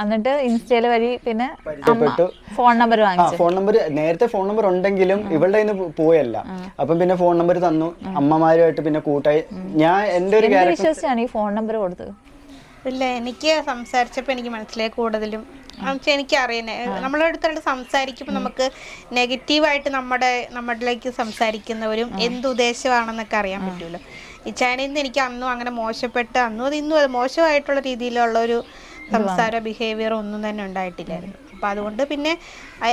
എന്നിട്ട് ഇൻസ്റ്റയില് വഴി പിന്നെ പരിചയപ്പെട്ടു. ഫോൺ നമ്പർ വാങ്ങിച്ചു. ഫോൺ നമ്പർ നേരത്തെ ഫോൺ നമ്പർ ഉണ്ടെങ്കിലും ഇവളുടെ കയ്യിൽ പോയല്ല. അപ്പം പിന്നെ ഫോൺ നമ്പർ തന്നു. അമ്മമാരുമായിട്ട് പിന്നെ കൂട്ടായി. ഞാൻ എൻ്റെ ഒരു ക്യാരക്ടർ വിശ്വസിച്ചാണ് ഈ ഫോൺ നമ്പർ കൊടുത്തത്. ഇല്ല, എനിക്ക് സംസാരിച്ചപ്പോൾ എനിക്ക് മനസ്സിലായി കൂടുതലും എനിക്ക് അറിയുന്നേ, നമ്മളെ അടുത്തായിട്ട് സംസാരിക്കുമ്പോൾ നമുക്ക് നെഗറ്റീവായിട്ട് നമ്മളിലേക്ക് സംസാരിക്കുന്നവരും എന്തുദ്ദേശമാണെന്നൊക്കെ അറിയാൻ പറ്റുമല്ലോ. ഇച്ചായനിൽ നിന്ന് എനിക്ക് അന്നും അങ്ങനെ മോശപ്പെട്ട, അന്നും അത് ഇന്നും അത് മോശമായിട്ടുള്ള രീതിയിലുള്ള ഒരു സംസാര ബിഹേവിയർ ഒന്നും തന്നെ ഉണ്ടായിട്ടില്ലായിരുന്നു. അപ്പം അതുകൊണ്ട് പിന്നെ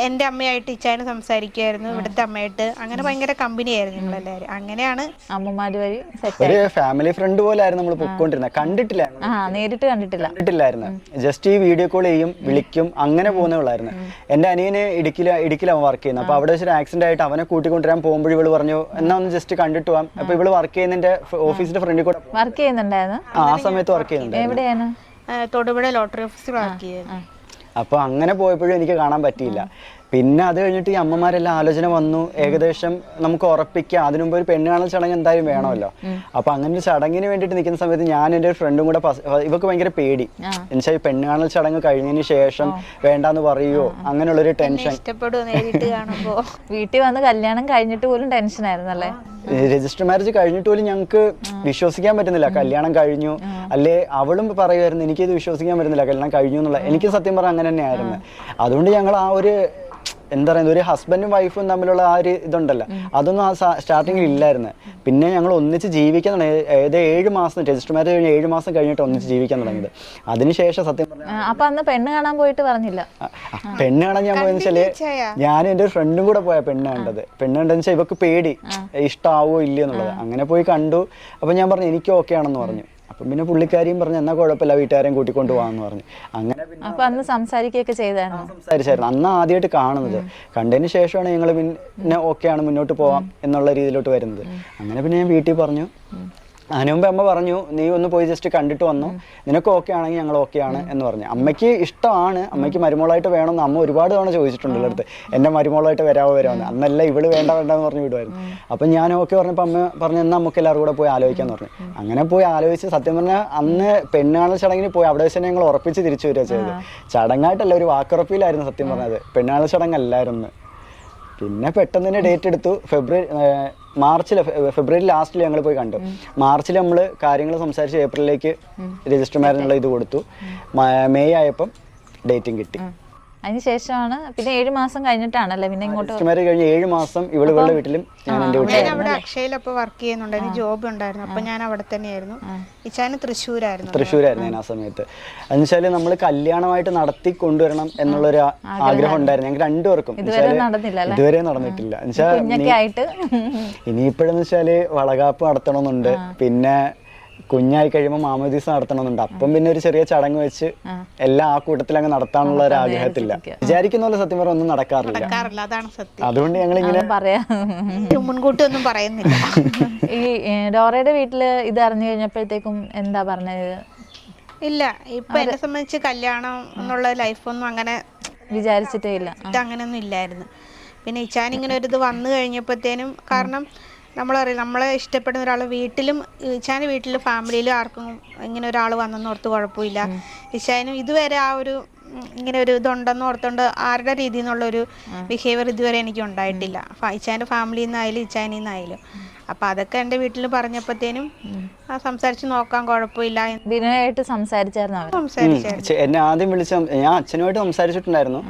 എൻ്റെ അമ്മയായിട്ട് ഇച്ചായന് സംസാരിക്കുമായിരുന്നു, ഇവിടുത്തെ അമ്മയായിട്ട് അങ്ങനെ ഭയങ്കര കമ്പനി ആയിരുന്നു ഞങ്ങളെല്ലാവരും. അങ്ങനെയാണ് അമ്മമാര് വഴി ഒരു ഫാമിലി ഫ്രണ്ട് പോലെ ആയിരുന്നു നമ്മൾ പൊക്കോണ്ടിരുന്നത്. നേരിട്ട് കണ്ടിട്ടില്ലായിരുന്നു. ജസ്റ്റ് ഈ വീഡിയോ കോൾ ചെയ്യും, വിളിക്കും, അങ്ങനെ പോകുന്നവളായിരുന്നു. എൻ്റെ അനിയന് ഇടുക്കിയിലാണ് വർക്ക് ചെയ്യുന്നത്. അപ്പൊ അവിടെ വെച്ചൊരു ആക്സിഡന്റ് ആയിട്ട് അവനെ കൂട്ടിക്കൊണ്ടുവരാൻ പോകുമ്പോൾ ഇവള് പറഞ്ഞു എന്നാ ഒന്ന് ജസ്റ്റ് കണ്ടിട്ട് പോവാം. അപ്പൊ ഇവള് വർക്ക് ചെയ്യുന്നതിന്റെ ഓഫീസിന്റെ ഫ്രണ്ടിൽ കൂടെ വർക്ക് ചെയ്യുന്നുണ്ടായിരുന്നു. ആ സമയത്ത് വർക്ക് ചെയ്യുന്നുണ്ടായിരുന്നു. എവിടെയാണ്? തൊടുപുഴ ലോട്ടറി ഓഫീസിൽ വർക്ക് ചെയ്യുന്നത്. അപ്പൊ അങ്ങനെ പോയപ്പോഴും എനിക്ക് കാണാൻ പറ്റിയില്ല. പിന്നെ അത് കഴിഞ്ഞിട്ട് ഈ അമ്മമാരെല്ലാം ആലോചന വന്നു. ഏകദേശം നമുക്ക് ഉറപ്പിക്കാം, അതിനു മുമ്പ് ഒരു പെണ്ണ് കാണൽ ചടങ്ങ് എന്തായാലും വേണമല്ലോ. അപ്പൊ അങ്ങനെ ഒരു ചടങ്ങിന് വേണ്ടിയിട്ട് നിൽക്കുന്ന സമയത്ത് ഞാൻ എൻ്റെ ഒരു ഫ്രണ്ടും കൂടെ ഇവക്ക് ഭയങ്കര പേടി. എന്നുവെച്ചാൽ ഈ പെണ്ണ് കാണൽ ചടങ്ങ് കഴിഞ്ഞതിന് ശേഷം വേണ്ടാന്ന് പറയുമോ, അങ്ങനെയുള്ളൊരു ടെൻഷൻ. വീട്ടിൽ വന്ന് കല്യാണം കഴിഞ്ഞിട്ട് പോലും ടെൻഷൻ ആയിരുന്നല്ലേ? രജിസ്റ്റർ മാരേജ് കഴിഞ്ഞിട്ട് പോലും ഞങ്ങൾക്ക് വിശ്വസിക്കാൻ പറ്റുന്നില്ല കല്യാണം കഴിഞ്ഞു. അല്ലേ അവളും പറയുമായിരുന്നു എനിക്കിത് വിശ്വസിക്കാൻ പറ്റുന്നില്ല കല്യാണം കഴിഞ്ഞു എന്നുള്ള. എനിക്ക് സത്യം പറഞ്ഞാൽ അങ്ങനെ തന്നെയായിരുന്നു. അതുകൊണ്ട് ഞങ്ങൾ ആ ഒരു എന്താ പറയുന്നത്, ഒരു ഹസ്ബൻഡും വൈഫും തമ്മിലുള്ള ആ ഒരു ഇതുണ്ടല്ലോ, അതൊന്നും ആ സ്റ്റാർട്ടിങ്ങിൽ ഇല്ലായിരുന്നു. പിന്നെ ഞങ്ങൾ ഒന്നിച്ച് ജീവിക്കാൻ തുടങ്ങി. ഏത് 7 മാസം രജിസ്റ്റർ മാരേജ് കഴിഞ്ഞ് 7 മാസം കഴിഞ്ഞിട്ട് ഒന്നിച്ച് ജീവിക്കാൻ തുടങ്ങിയത്. അതിനുശേഷം സത്യം പറഞ്ഞാൽ അപ്പൊ അന്ന് പെണ്ണ് കാണാൻ പോയിട്ട് പറഞ്ഞില്ല? പെണ്ണ് കാണാൻ ഞാൻ പോയെന്ന് വെച്ചാല് ഞാനും എൻ്റെ ഒരു ഫ്രണ്ടും കൂടെ പോയാ പെണ്ണ് കണ്ടത്. പെണ്ണ് കണ്ടെന്ന് വെച്ചാൽ ഇവക്ക് പേടി ഇഷ്ടാവോ ഇല്ലയോ എന്നുള്ളത്. അങ്ങനെ പോയി കണ്ടു. അപ്പൊ ഞാൻ പറഞ്ഞു എനിക്ക് ഓക്കെ ആണെന്ന് പറഞ്ഞു. അപ്പം പിന്നെ പുള്ളിക്കാരിയും പറഞ്ഞു എന്നാ കുഴപ്പമില്ല, വീട്ടുകാരെയും കൂട്ടിക്കൊണ്ട് പോകാന്ന് പറഞ്ഞു. അങ്ങനെ അപ്പൊ അന്ന് സംസാരിക്കുകയൊക്കെ സംസാരിച്ചായിരുന്നു. അന്ന് ആദ്യമായിട്ട് കാണുന്നത്. കണ്ടതിന് ശേഷമാണ് ഞങ്ങൾ പിന്നെ ഓക്കെയാണ് മുന്നോട്ട് പോവാം എന്നുള്ള രീതിയിലോട്ട് വരുന്നത്. അങ്ങനെ പിന്നെ ഞാൻ വീട്ടിൽ പറഞ്ഞു. അതിനു മുമ്പ് അമ്മ പറഞ്ഞു നീ ഒന്ന് പോയി ജസ്റ്റ് കണ്ടിട്ട് വന്നു, നിനക്ക് ഓക്കെ ആണെങ്കിൽ ഞങ്ങൾ ഓക്കെ ആണ് എന്ന് പറഞ്ഞു. അമ്മയ്ക്ക് ഇഷ്ടമാണ്, അമ്മയ്ക്ക് മരുമോളായിട്ട് വേണമെന്ന് അമ്മ ഒരുപാട് തവണ ചോദിച്ചിട്ടുണ്ട് അടുത്ത്, എൻ്റെ മരുമോളായിട്ട് വരാമെന്ന്. അന്നല്ല ഇവള് വേണ്ടെന്ന് പറഞ്ഞു വിടുമായിരുന്നു. അപ്പം ഞാൻ ഓക്കെ പറഞ്ഞപ്പോൾ അമ്മ പറഞ്ഞു എന്നാൽ നമുക്ക് എല്ലാവരും കൂടെ പോയി ആലോചിക്കാന്ന് പറഞ്ഞു. അങ്ങനെ പോയി ആലോചിച്ച് സത്യം പറഞ്ഞാൽ അന്ന് പെണ്ണാണൽ ചടങ്ങിന് പോയി അവിടെ വെച്ച് ഞങ്ങൾ ഉറപ്പിച്ച് തിരിച്ചു വരിക ചെയ്തത്. ചടങ്ങായിട്ടല്ല, ഒരു വാക്കുറപ്പിലായിരുന്നു സത്യം പറഞ്ഞത്, പെണ്ണാണൽ ചടങ്ങല്ലായിരുന്നു. പിന്നെ പെട്ടെന്ന് തന്നെ ഡേറ്റ് എടുത്തു. ഫെബ്രുവരി ലാസ്റ്റിൽ ഞങ്ങൾ പോയി കണ്ടു. മാർച്ചിൽ നമ്മൾ കാര്യങ്ങൾ സംസാരിച്ച് ഏപ്രിലിലേക്ക് രജിസ്റ്റർ മാരേജിനുള്ള ഇത് കൊടുത്തു. മെയ് ആയപ്പം ഡേറ്റും കിട്ടി. അതിനുശേഷമാണ് പിന്നെ 7 മാസം കഴിഞ്ഞിട്ടാണല്ലേ പിന്നെ ഇങ്ങോട്ട് കഴിഞ്ഞ 7 മാസം ഇവളുടെ വീട്ടിലും ഞാൻ എൻ്റെ വീട്ടിലും. ഞാൻ അവിടെ അക്ഷയയിലപ്പോൾ വർക്ക് ചെയ്യുന്നുണ്ടായിരുന്നു, ജോബ് ഉണ്ടായിരുന്നു. അപ്പൊ ഞാൻ അവിടെ തന്നെയായിരുന്നു. ഇച്ചാന് തൃശ്ശൂരായിരുന്നു ഞാൻ ആ സമയത്ത്. എന്നുവെച്ചാല് നമ്മൾ കല്യാണമായിട്ട് നടത്തി കൊണ്ടുവരണം എന്നുള്ളൊരു ആഗ്രഹം ഉണ്ടായിരുന്നു ഞങ്ങൾക്ക് രണ്ടുപേർക്കും. ഇതുവരെ നടന്നിട്ടില്ല. ഇനിയിപ്പോഴെന്ന് വെച്ചാല് വളകാപ്പ് നടത്തണമെന്നുണ്ട്, പിന്നെ കുഞ്ഞായി കഴിയുമ്പോൾ മാമോദീസ നടത്തണമെന്നുണ്ട്. അപ്പം പിന്നെ ഒരു ചെറിയ ചടങ്ങ് വെച്ച് എല്ലാം ആ കൂട്ടത്തിൽ അങ്ങ് നടത്താനുള്ള ഒരു ആഗ്രഹത്തില്ല. വിചാരിക്കുന്ന പോലെ സത്യം പറഞ്ഞാൽ ഒന്നും നടക്കാറില്ല. അതാണ് സത്യം. അതുകൊണ്ട് ഞങ്ങൾ ഇങ്ങനെ മുൻകൂട്ടി ഒന്നും പറയുന്നില്ല. ഈ ഡോറയുടെ വീട്ടില് ഇത് അറിഞ്ഞു കഴിഞ്ഞപ്പോഴത്തേക്കും എന്താ പറഞ്ഞത്? ഇല്ല, ഇപ്പൊ എന്നെ സംബന്ധിച്ച് കല്യാണം എന്നുള്ള ലൈഫൊന്നും അങ്ങനെ വിചാരിച്ചിട്ടേ ഇല്ല, അങ്ങനെയൊന്നും ഇല്ലായിരുന്നു. പിന്നെ ഇച്ചാൻ ഇങ്ങനെ ഒരു ഇത് വന്നു കഴിഞ്ഞപ്പോഴത്തേനും, കാരണം നമ്മളറിയാം നമ്മളെ ഇഷ്ടപ്പെടുന്ന ഒരാൾ വീട്ടിലും, ഇച്ചാൻ്റെ വീട്ടിലും ഫാമിലിയിലും ആർക്കും ഇങ്ങനെ ഒരാൾ വന്നെന്ന് ഓർത്ത് കുഴപ്പമില്ല. ഇച്ചാനും ഇതുവരെ ആ ഒരു ഇങ്ങനെ ഒരു ഇതുണ്ടെന്ന് ഓർത്തുകൊണ്ട് ആരുടെ രീതിയിൽ നിന്നുള്ളൊരു ബിഹേവിയർ ഇതുവരെ എനിക്ക് ഉണ്ടായിട്ടില്ല. ഇച്ചാൻ്റെ ഫാമിലിയിൽ നിന്നായാലും ഇച്ചാനിൽ നിന്നായാലും. അപ്പൊ അതൊക്കെ എൻ്റെ വീട്ടിൽ പറഞ്ഞപ്പോഴത്തേനും സംസാരിച്ച് നോക്കാൻ കുഴപ്പമില്ല. ബിനോയായിട്ട് സംസാരിച്ചായിരുന്നു. എന്നെ ആദ്യം വിളിച്ച ഞാൻ അച്ഛനുമായിട്ട് സംസാരിച്ചിട്ടുണ്ടായിരുന്നു.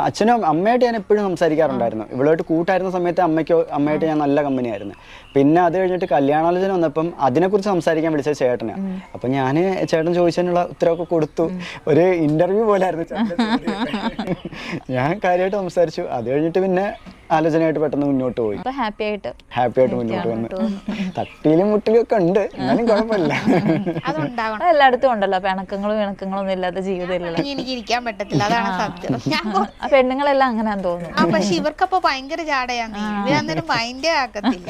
അച്ഛനും അമ്മയായിട്ട് ഞാൻ എപ്പോഴും സംസാരിക്കാറുണ്ടായിരുന്നു. ഇവളുമായിട്ട് കൂട്ടായിരുന്ന സമയത്ത് അമ്മയായിട്ട് ഞാൻ നല്ല കമ്പനിയായിരുന്നു. പിന്നെ അത് കഴിഞ്ഞിട്ട് കല്യാണാലോചന വന്നപ്പം അതിനെക്കുറിച്ച് സംസാരിക്കാൻ വിളിച്ച ചേട്ടന്. അപ്പൊ ഞാൻ ചേട്ടൻ ചോദിച്ചതിനുള്ള ഉത്തരവൊക്കെ കൊടുത്തു. ഒരു ഇന്റർവ്യൂ പോലെ ആയിരുന്നു. ഞാൻ കാര്യമായിട്ട് സംസാരിച്ചു. അത് കഴിഞ്ഞിട്ട് പിന്നെ ആലോചനയായിട്ട് പെട്ടെന്ന് മുന്നോട്ട് പോയി. ഹാപ്പി ആയിട്ട് മുന്നോട്ട് വന്നു. തട്ടിയിലും മുട്ടിലും ഒക്കെ ഉണ്ട്, എന്നാലും കുഴപ്പമില്ല. എല്ലായിടത്തും ഉണ്ടല്ലോ പിണക്കങ്ങളും ഒന്നും ഇല്ലാത്ത ജീവിതം. എനിക്ക് ഇരിക്കാൻ പറ്റത്തില്ല, അതാണ് സത്യം. പെണ്ണുങ്ങളെല്ലാം അങ്ങനെയാന്ന് തോന്നുന്നു. പക്ഷെ ഇവർക്കപ്പോ ഭയങ്കര ജാടയാണ്, ഇവരന്നേരം മൈൻഡേ ആക്കത്തില്ല,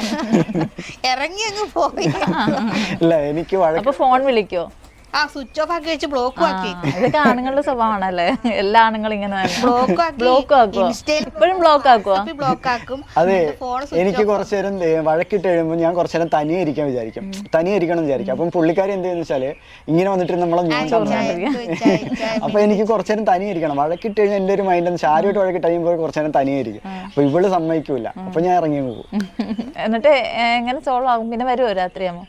ഇറങ്ങി അങ്ങ് പോയി. ഇല്ല എനിക്ക് അപ്പൊ ഫോൺ വിളിക്കോ? ആ സ്വിച്ച് ഓഫ് ആക്കി വെച്ച് ബ്ലോക്കും ആക്കി. ഇതൊക്കെ ആണുങ്ങളുടെ സ്വഭാവമാണല്ലേ, എല്ലാ ആണുങ്ങളും ഇങ്ങനെ ബ്ലോക്കും ആക്കി. ബ്ലോക്ക് ആക്കുവോ? ഇൻസ്റ്റയിൽ ഇപ്പോഴും ബ്ലോക്ക് ആക്കുവോ? ബ്ലോക്ക് ആക്കും. അതെ, ഫോൺ എനിക്ക് കുറച്ചു നേരം വഴക്കിട്ട് കഴിയുമ്പോൾ ഞാൻ കുറച്ചു നേരം തനിയെ ഇരിക്കാൻ വിചാരിക്കും, തനിയെ ഇരിക്കണം എന്ന് വിചാരിക്കും. അപ്പം പുള്ളിക്കാരി എന്ത് ചെയ്യുന്ന വെച്ചാല് ഇങ്ങനെ വന്നിട്ട് നമ്മളെ അപ്പൊ എനിക്ക് കുറച്ചു നേരം തനിയെ ഇരിക്കണം. വഴക്കിട്ട് കഴിഞ്ഞാൽ എൻ്റെ ഒരു മൈൻഡ് എന്ന് ആരുമായിട്ട് വഴക്കിട്ട് കഴിയുമ്പോൾ കുറച്ചു നേരം തനിയെ ഇരിക്കും. അപ്പൊ ഇവള് സമ്മതിക്കൂല, അപ്പൊ ഞാൻ ഇറങ്ങി പോകും. എന്നിട്ട് എങ്ങനെ സോൾവ് ആകും? പിന്നെ വരുമോ രാത്രിയാമോ?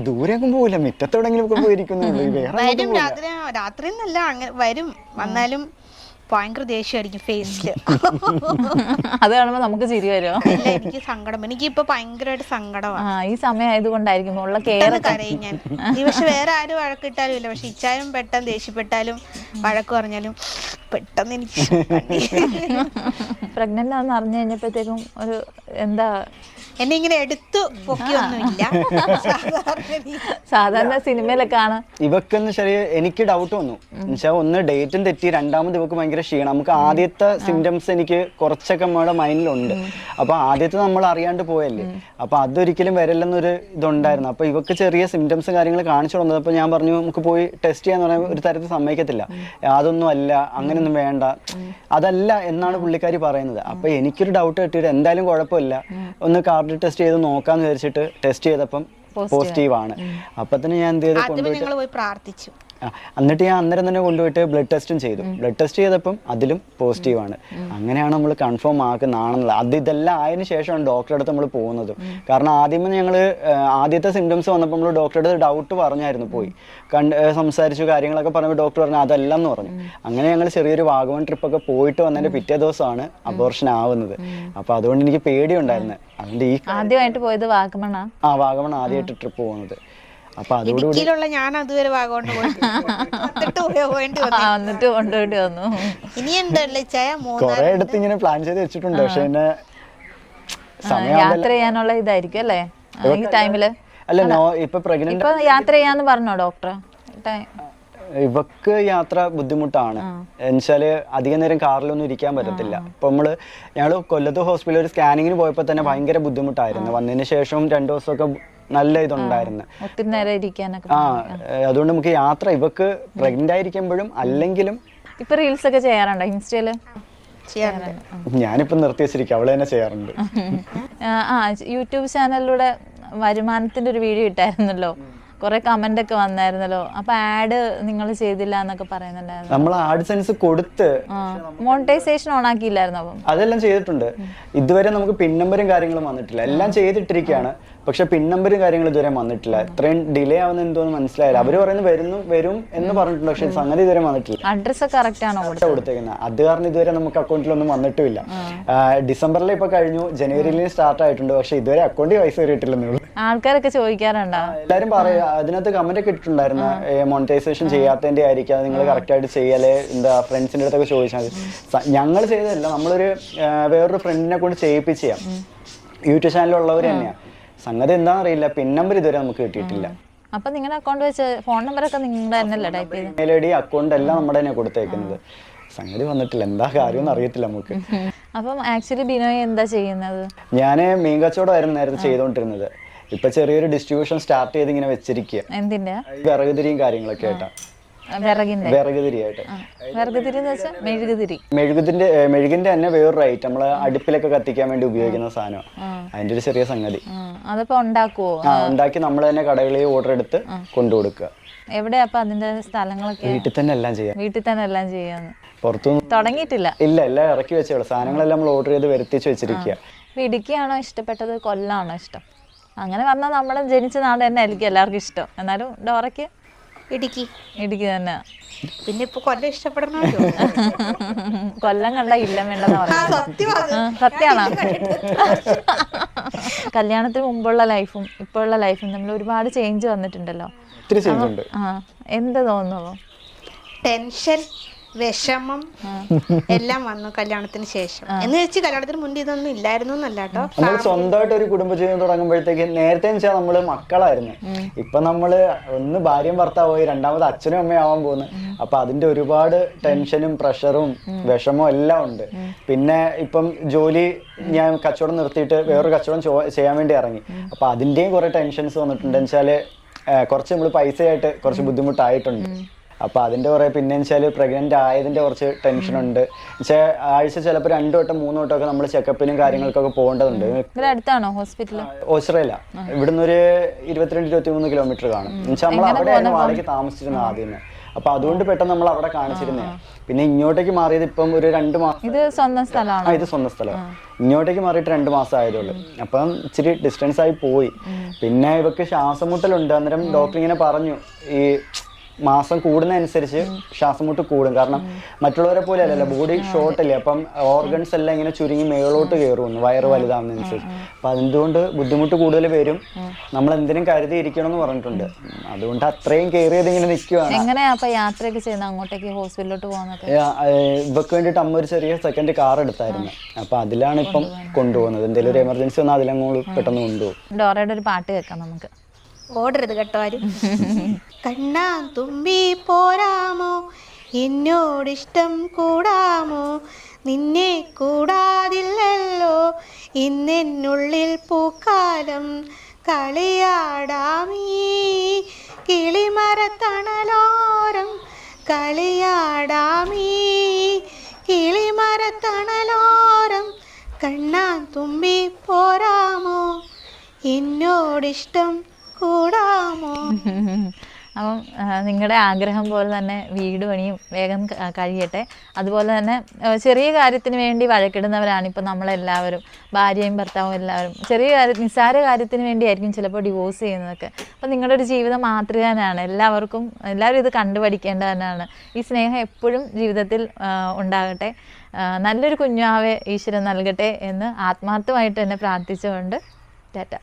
ദൂരേക്കും പോവില്ല, മിറ്റത്തെവിടെങ്കിലും ഒക്കെ പോയിരിക്കുന്നുള്ളൂ. വരും രാത്രി എന്നല്ല, അങ്ങനെ വരും. വന്നാലും ഭയങ്കര ദേഷ്യമായിരിക്കും ഫേസില്. അത് കാണുമ്പോ നമുക്ക് ചിരി വരുമോ? അല്ല, എനിക്ക് സങ്കടം. എനിക്കിപ്പോ ഭയങ്കരമായിട്ട് സങ്കടമാണ്. ഈ സമയം ആയതുകൊണ്ടായിരിക്കും ഉള്ള കെയർ കരയും ഞാൻ. ഈ പക്ഷെ വേറെ ആരും വഴക്കിട്ടാലും ഇല്ല, പക്ഷെ ഇച്ചായും പെട്ടെന്ന് ദേഷ്യപ്പെട്ടാലും വഴക്ക് പറഞ്ഞാലും പെട്ടെന്ന് എനിക്ക് പ്രഗ്നന്റ് ആണെന്ന് അറിഞ്ഞു കഴിഞ്ഞപ്പോഴത്തേക്കും ഒരു എന്താ, എന്നെ ഇങ്ങനെ എടുത്തു പൊക്കിയൊന്നുമില്ല. സാധാരണ സിനിമയിലൊക്കെ ആണ്. ഇവക്കെന്ന് ശരി എനിക്ക് ഡൗട്ട് വന്നു. എന്നുവെച്ചാൽ ഒന്ന് ഡേറ്റും തെറ്റി, രണ്ടാമത് ഇവക്ക് ഭയങ്കര ക്ഷീണം. നമുക്ക് ആദ്യത്തെ സിംറ്റംസ് എനിക്ക് കുറച്ചൊക്കെ നമ്മുടെ മൈൻഡിലുണ്ട്. അപ്പൊ ആദ്യത്തെ നമ്മൾ അറിയാണ്ട് പോയല്ലേ, അപ്പൊ അതൊരിക്കലും വരില്ലെന്നൊരു ഇതുണ്ടായിരുന്നു. അപ്പൊ ഇവക്ക് ചെറിയ സിംറ്റംസും കാര്യങ്ങൾ കാണിച്ചു വന്നപ്പോൾ ഞാൻ പറഞ്ഞു നമുക്ക് പോയി ടെസ്റ്റ് ചെയ്യാന്ന് പറയുമ്പോൾ ഒരു തരത്തിൽ സമ്മതിക്കത്തില്ല. അതൊന്നും അല്ല, അങ്ങനെയൊന്നും വേണ്ട, അതല്ല എന്നാണ് പുള്ളിക്കാരി പറയുന്നത്. അപ്പൊ എനിക്കൊരു ഡൗട്ട് കിട്ടിയിട്ട് എന്തായാലും കുഴപ്പമില്ല, ഒന്ന് കാർഡ് ടെസ്റ്റ് ചെയ്ത് നോക്കാന്ന് വിചാരിച്ചിട്ട് ടെസ്റ്റ് ചെയ്തപ്പം പോസിറ്റീവ് ആണ്. അപ്പൊ തന്നെ ഞാൻ എന്ത് ചെയ്ത് കൊണ്ടുപോയി പ്രാർത്ഥിച്ചു. എന്നിട്ട് ഞാൻ അന്നേരം തന്നെ കൊണ്ടുപോയിട്ട് ബ്ലഡ് ടെസ്റ്റും ചെയ്തു. ബ്ലഡ് ടെസ്റ്റ് ചെയ്തപ്പം അതിലും പോസിറ്റീവ് ആണ്. അങ്ങനെയാണ് നമ്മൾ കൺഫേം ആക്കുന്നതാണെന്നുള്ളത്. ഇതെല്ലാം ആയതിനു ശേഷമാണ് ഡോക്ടറെ അടുത്ത് നമ്മൾ പോകുന്നത്. കാരണം ആദ്യമേ ഞങ്ങൾ ആദ്യത്തെ സിംറ്റംസ് വന്നപ്പോൾ നമ്മൾ ഡോക്ടറെ അടുത്ത് ഡൗട്ട് പറഞ്ഞായിരുന്നു, പോയി സംസാരിച്ചു കാര്യങ്ങളൊക്കെ പറയുമ്പോൾ ഡോക്ടർ പറഞ്ഞു അതല്ല എന്ന് പറഞ്ഞു. അങ്ങനെ ഞങ്ങൾ ചെറിയൊരു വാഗമൺ ട്രിപ്പൊക്കെ പോയിട്ട് വന്നതിന്റെ പിറ്റേ ദിവസമാണ് അബോർഷൻ ആവുന്നത്. അപ്പൊ അതുകൊണ്ട് എനിക്ക് പേടിയുണ്ടായിരുന്നു. അതുകൊണ്ട് ആദ്യമായിട്ട് പോയത് വാഗമൺ ആദ്യമായിട്ട് ട്രിപ്പ് പോകുന്നത്. അപ്പൊ ഇടുക്കിയിലുള്ള ഞാൻ അതുവരെ വാഗമൺ വന്നിട്ട് കൊണ്ടുപോയിട്ട് വന്നു. ഇനിയുണ്ടല്ലേ കൊറേ ഇടത്ത് ഇങ്ങനെ പ്ലാൻ ചെയ്ത് വെച്ചിട്ടുണ്ട്. പക്ഷെ യാത്ര ചെയ്യാനുള്ള ഇതായിരിക്കും അല്ലേ ഈ ടൈമില്? അല്ല, ഇപ്പൊ പ്രഗ്നന്റ് യാത്ര ചെയ്യാന്ന് പറഞ്ഞോ ഡോക്ടർ? ഇവക്ക് യാത്ര ബുദ്ധിമുട്ടാണ്. എന്നുവെച്ചാല് അധിക നേരം കാറിലൊന്നും ഇരിക്കാൻ പറ്റത്തില്ല. ഇപ്പൊ ഞങ്ങള് കൊല്ലത്ത് ഹോസ്പിറ്റലിൽ ഒരു സ്കാനിങ്ങിന് പോയപ്പോ തന്നെ ഭയങ്കര ബുദ്ധിമുട്ടായിരുന്നു. വന്നതിന് ശേഷം 2 ദിവസമൊക്കെ നല്ല ഇതുണ്ടായിരുന്നു. ഒത്തിരി നേരം ഇരിക്കാനൊക്കെ. അതുകൊണ്ട് നമുക്ക് യാത്ര ഇവക്ക് പ്രഗ്നന്റ് ആയിരിക്കുമ്പോഴും അല്ലെങ്കിലും. ഇപ്പൊ റീൽസ് ഒക്കെ ചെയ്യാറുണ്ടോ ഇൻസ്റ്റയില്? ഞാനിപ്പോ നിർത്തി വെച്ചിരിക്കും, അവള് തന്നെ ചെയ്യാറുണ്ട്. യൂട്യൂബ് ചാനലിലൂടെ വരുമാനത്തിന്റെ ഒരു വീഡിയോ ഇട്ടായിരുന്നല്ലോ, കുറെ കമന്റ് ഒക്കെ വന്നായിരുന്നല്ലോ. അപ്പൊ ആഡ് നിങ്ങൾ ചെയ്തില്ല എന്നൊക്കെ പറയുന്നുണ്ടായിരുന്നു. നമ്മൾ ആഡ്സെൻസ് കൊടുത്ത് മോണിറ്റൈസേഷൻ ഓൺ ആക്കിയില്ലായിരുന്നു? അപ്പം അതെല്ലാം ചെയ്തിട്ടുണ്ട്. ഇതുവരെ നമുക്ക് പിൻ നമ്പറും കാര്യങ്ങളും വന്നിട്ടില്ല. എല്ലാം ചെയ്തിട്ടിരിക്കുകയാണ്, പക്ഷെ പിൻ നമ്പറും കാര്യങ്ങളും ഇതുവരെ വന്നിട്ടില്ല. ഇത്രയും ഡിലേ ആവുന്ന എന്തോന്ന് മനസ്സിലായില്ല. അവര് പറയുന്നത് വരും എന്ന് പറഞ്ഞിട്ടുണ്ട്, പക്ഷെ സംഗതി ഇതുവരെ വന്നിട്ടില്ല. അഡ്രസ് കറക്റ്റ് ആണോ കൊടുത്തേക്കുന്നത്? അത് കാരണം ഇതുവരെ നമുക്ക് അക്കൗണ്ടിലൊന്നും വന്നിട്ടില്ല. ഡിസംബറിൽ ഇപ്പൊ കഴിഞ്ഞു, ജനുവരിയിൽ സ്റ്റാർട്ട് ആയിട്ടുണ്ട്, പക്ഷെ ഇതുവരെ അക്കൗണ്ടിൽ പൈസ കയറിയിട്ടില്ലെന്നേ ഉള്ളൂ. ആൾക്കാരൊക്കെ ചോദിക്കാറുണ്ടോ? എല്ലാരും പറയാ, അതിനകത്ത് കമന്റ് ഒക്കെ ഇട്ടിട്ടുണ്ടായിരുന്നു, മോണിറ്റൈസേഷൻ ചെയ്യാത്തതിന്റെ ആയിരിക്കും, നിങ്ങൾ കറക്റ്റ് ആയിട്ട് ചെയ്യലേ, എന്താ ഫ്രണ്ട്സിന്റെ അടുത്തൊക്കെ ചോദിച്ചാൽ. ഞങ്ങൾ ചെയ്തതല്ല, നമ്മളൊരു വേറൊരു ഫ്രണ്ടിനെ കൊണ്ട് ചെയ്യിപ്പിച്ച യൂട്യൂബ് ചാനലുള്ളവർ തന്നെയാണ്. സംഗതി എന്താണെന്ന് അറിയില്ല, പിൻ നമ്പർ ഇതുവരെ നമുക്ക് കിട്ടിയിട്ടില്ല. അപ്പൊ നിങ്ങളുടെ അക്കൗണ്ട് വെച്ച് ഫോൺ നമ്പറൊക്കെ നിങ്ങളുടെ തന്നെയല്ലേ ടൈപ്പ് ചെയ്ത്? മെയിൽ ഐ ഡി അക്കൗണ്ട് എല്ലാം നമ്മുടെ തന്നെ കൊടുത്തേക്കുന്നത്. സംഗതി വന്നിട്ടില്ല, എന്താ കാര്യം അറിയത്തില്ല നമുക്ക്. അപ്പം ആക്ച്വലി ബിനോയ് എന്താ ചെയ്യുന്നത്? ഞാൻ മീൻ കച്ചവടമായിരുന്നു നേരത്തെ ചെയ്തോണ്ടിരുന്നത്. ഇപ്പൊ ചെറിയൊരു ഡിസ്ട്രിബ്യൂഷൻ സ്റ്റാർട്ട് ചെയ്ത് ഇങ്ങനെ വെച്ചിരിക്കുക. എന്തിന്റെ? വിറകുതിരിയും കാര്യങ്ങളൊക്കെ ആയിട്ടാ. മെഴുകിന്റെ തന്നെ വേറൊരു ഐറ്റം, നമ്മള് അടുപ്പിലൊക്കെ കത്തിക്കാൻ വേണ്ടി ഉപയോഗിക്കുന്ന സാധനം. അതിന്റെ ഒരു ചെറിയ സംഗതി. അതിപ്പോ ഉണ്ടാക്കുവോ? ഉണ്ടാക്കി നമ്മൾ തന്നെ കടകളിൽ ഓർഡർ എടുത്ത് കൊണ്ടുകൊടുക്കുക. എവിടെയാ അപ്പൊ അതിന്റെ സ്ഥലങ്ങളൊക്കെ? വീട്ടിൽ തന്നെ എല്ലാം ചെയ്യാം. വീട്ടിൽ തന്നെ എല്ലാം ചെയ്യാന്ന് പുറത്തൊന്നും തുടങ്ങിയിട്ടില്ല? ഇല്ല, എല്ലാം ഇറക്കി വെച്ചോളൂ. സാധനങ്ങളെല്ലാം നമ്മൾ ഓർഡർ ചെയ്ത് വരുത്തിച്ച് വെച്ചിരിക്കുക. ഇടുക്കിയാണോ ഇഷ്ടപ്പെട്ടത്, കൊല്ലാണോ ഇഷ്ടം? അങ്ങനെ പറഞ്ഞാൽ നമ്മൾ ജനിച്ച നാട് തന്നെ ആയിരിക്കും എല്ലാവർക്കും ഇഷ്ടം. എന്നാലും ഡോറയ്ക്ക് ഇടുക്കി തന്നെ. പിന്നെ ഇപ്പൊ കൊല്ലം ഇഷ്ടപ്പെടണമല്ലോ. കൊല്ലം കണ്ട ഇല്ല വേണ്ടെന്ന് പറഞ്ഞു. സത്യമാണോ? കല്യാണത്തിന് മുമ്പുള്ള ലൈഫും ഇപ്പോഴുള്ള ലൈഫും തമ്മിൽ ഒരുപാട് ചേഞ്ച് വന്നിട്ടുണ്ടല്ലോ. എന്ത് തോന്നുന്നു? ടെൻഷൻ, വിഷമം എല്ലാം വന്നു കല്യാണത്തിന് ശേഷം. എന്ന് വെച്ച് കല്യാണത്തിന് മുന്നേ ഇതൊന്നും ഇല്ലായിരുന്നു എന്നല്ല കേട്ടോ. നമ്മൾ സ്വന്തമായിട്ട് ഒരു കുടുംബജീവിതം തുടങ്ങുമ്പോഴത്തേക്ക് നേരത്തെ വെച്ചാൽ നമ്മള് മക്കളായിരുന്നു. ഇപ്പൊ നമ്മള് ഒന്ന് ഭാര്യയും ഭർത്താവായി, രണ്ടാമത് അച്ഛനും അമ്മയും ആവാൻ പോകുന്നു. അപ്പൊ അതിന്റെ ഒരുപാട് ടെൻഷനും പ്രഷറും വിഷമവും എല്ലാം ഉണ്ട്. പിന്നെ ഇപ്പം ജോലി, ഞാൻ കച്ചവടം നിർത്തിയിട്ട് വേറൊരു കച്ചവടം ചെയ്യാൻ വേണ്ടി ഇറങ്ങി. അപ്പൊ അതിന്റെയും കുറെ ടെൻഷൻസ് വന്നിട്ടുണ്ട്. വെച്ചാല് കുറച്ച് നമ്മൾ പൈസയായിട്ട് കുറച്ച് ബുദ്ധിമുട്ടായിട്ടുണ്ട്. അപ്പൊ അതിന്റെ കുറെ പിന്നെ വെച്ചാൽ പ്രഗ്നന്റ് ആയതിന്റെ കുറച്ച് ടെൻഷൻ ഉണ്ട്. പക്ഷേ ആഴ്ച ചിലപ്പോൾ 2 വട്ടം 3 വട്ടം ഒക്കെ നമ്മൾ ചെക്കപ്പിനും കാര്യങ്ങൾക്കൊക്കെ പോകേണ്ടതുണ്ട്. അടുത്താണോ ഹോസ്പിറ്റൽ? ഓസ്ട്രേലിയ ഇവിടുന്ന് ഒരു 22-23 കിലോമീറ്റർ കാണും. എന്നുവെച്ചാൽ നമ്മൾ അവിടെയാണ് വാടകയ്ക്ക് താമസിച്ചിരുന്നത് ആദ്യമേ. അപ്പൊ അതുകൊണ്ട് പെട്ടെന്ന് നമ്മൾ അവിടെ കാണിച്ചിരുന്നേ. പിന്നെ ഇങ്ങോട്ടേക്ക് മാറിയത് ഇപ്പം ഒരു 2 മാസം. ഇത് സ്വന്തം സ്ഥലമാണ്? ഇത് സ്വന്തം സ്ഥലം. ഇങ്ങോട്ടേക്ക് മാറിയിട്ട് 2 മാസം ആയതുള്ളൂ. അപ്പം ഇച്ചിരി ഡിസ്റ്റൻസ് ആയി പോയി. പിന്നെ ഇവക്ക് ശ്വാസം മുട്ടലുണ്ട്. അന്നേരം ഡോക്ടർ ഇങ്ങനെ പറഞ്ഞു, ഈ മാസം കൂടുന്നതനുസരിച്ച് ശ്വാസം മുട്ട് കൂടും. കാരണം മറ്റുള്ളവരെ പോലെ അല്ലല്ലോ, ബോഡി ഷോർട്ട് അല്ലേ. അപ്പം ഓർഗൻസ് എല്ലാം ഇങ്ങനെ ചുരുങ്ങി മേളോട്ട് കയറുന്നു വയറ് വലുതാവുന്നതനുസരിച്ച്. അപ്പൊ അതുകൊണ്ട് ബുദ്ധിമുട്ട് കൂടുതൽ വരും. നമ്മൾ എന്തിനും കരുതി ഇരിക്കണം എന്ന് പറഞ്ഞിട്ടുണ്ട്. അതുകൊണ്ട് അത്രയും കെയർ ചെയ്ത് ഇങ്ങനെ നിൽക്കുവാണ്. എങ്ങനെയാ അപ്പൊ യാത്രയൊക്കെ ചെയ്യുന്നത് അങ്ങോട്ടേക്ക് ഹോസ്പിറ്റലിലോട്ട് പോകുന്നത്? ഇവക്ക് വേണ്ടിയിട്ട് അമ്മ ഒരു ചെറിയ സെക്കൻഡ് കാർ എടുത്തായിരുന്നു. അപ്പൊ അതിലാണ് ഇപ്പം കൊണ്ടുപോകുന്നത്. എന്തെങ്കിലും ഒരു എമർജൻസി വന്നാൽ അതിലങ്ങോട്ട് പെട്ടെന്ന് കൊണ്ടുപോകും. ഡോറയുടെ ഒരു പാട്ട് കേൾക്കാം നമുക്ക്. ഓടരുത് കേട്ടോ ആരും. കണ്ണാ തുമ്പി പോരാമോ, എന്നോടിഷ്ടം കൂടാമോ, നിന്നെ കൂടാതില്ലല്ലോ ഇന്നെന്നുള്ളിൽ പൂക്കാലം. കളിയാടാമീ കിളിമരത്തണലോരം, കളിയാടാമീ കിളിമരത്തണലോരം. കണ്ണാ തുമ്പി പോരാമോ, എന്നോടിഷ്ടം കൂടാമോ. അപ്പം നിങ്ങളുടെ ആഗ്രഹം പോലെ തന്നെ വീട് പണിയും വേഗം കഴിയട്ടെ. അതുപോലെ തന്നെ ചെറിയ കാര്യത്തിന് വേണ്ടി വഴക്കിടുന്നവരാണ് ഇപ്പം നമ്മളെല്ലാവരും, ഭാര്യയും ഭർത്താവും എല്ലാവരും. ചെറിയ നിസ്സാര കാര്യത്തിന് വേണ്ടിയായിരിക്കും ചിലപ്പോൾ ഡിവോഴ്സ് ചെയ്യുന്നതൊക്കെ. അപ്പം നിങ്ങളുടെ ഒരു ജീവിതം മാതൃകാനാണ്. എല്ലാവരും ഇത് കണ്ടുപഠിക്കേണ്ടതാണ്. ഈ സ്നേഹം എപ്പോഴും ജീവിതത്തിൽ ഉണ്ടാകട്ടെ. നല്ലൊരു കുഞ്ഞാവെ ഈശ്വരൻ നൽകട്ടെ എന്ന് ആത്മാർത്ഥമായിട്ട് തന്നെ പ്രാർത്ഥിച്ചുകൊണ്ട് ടാറ്റ.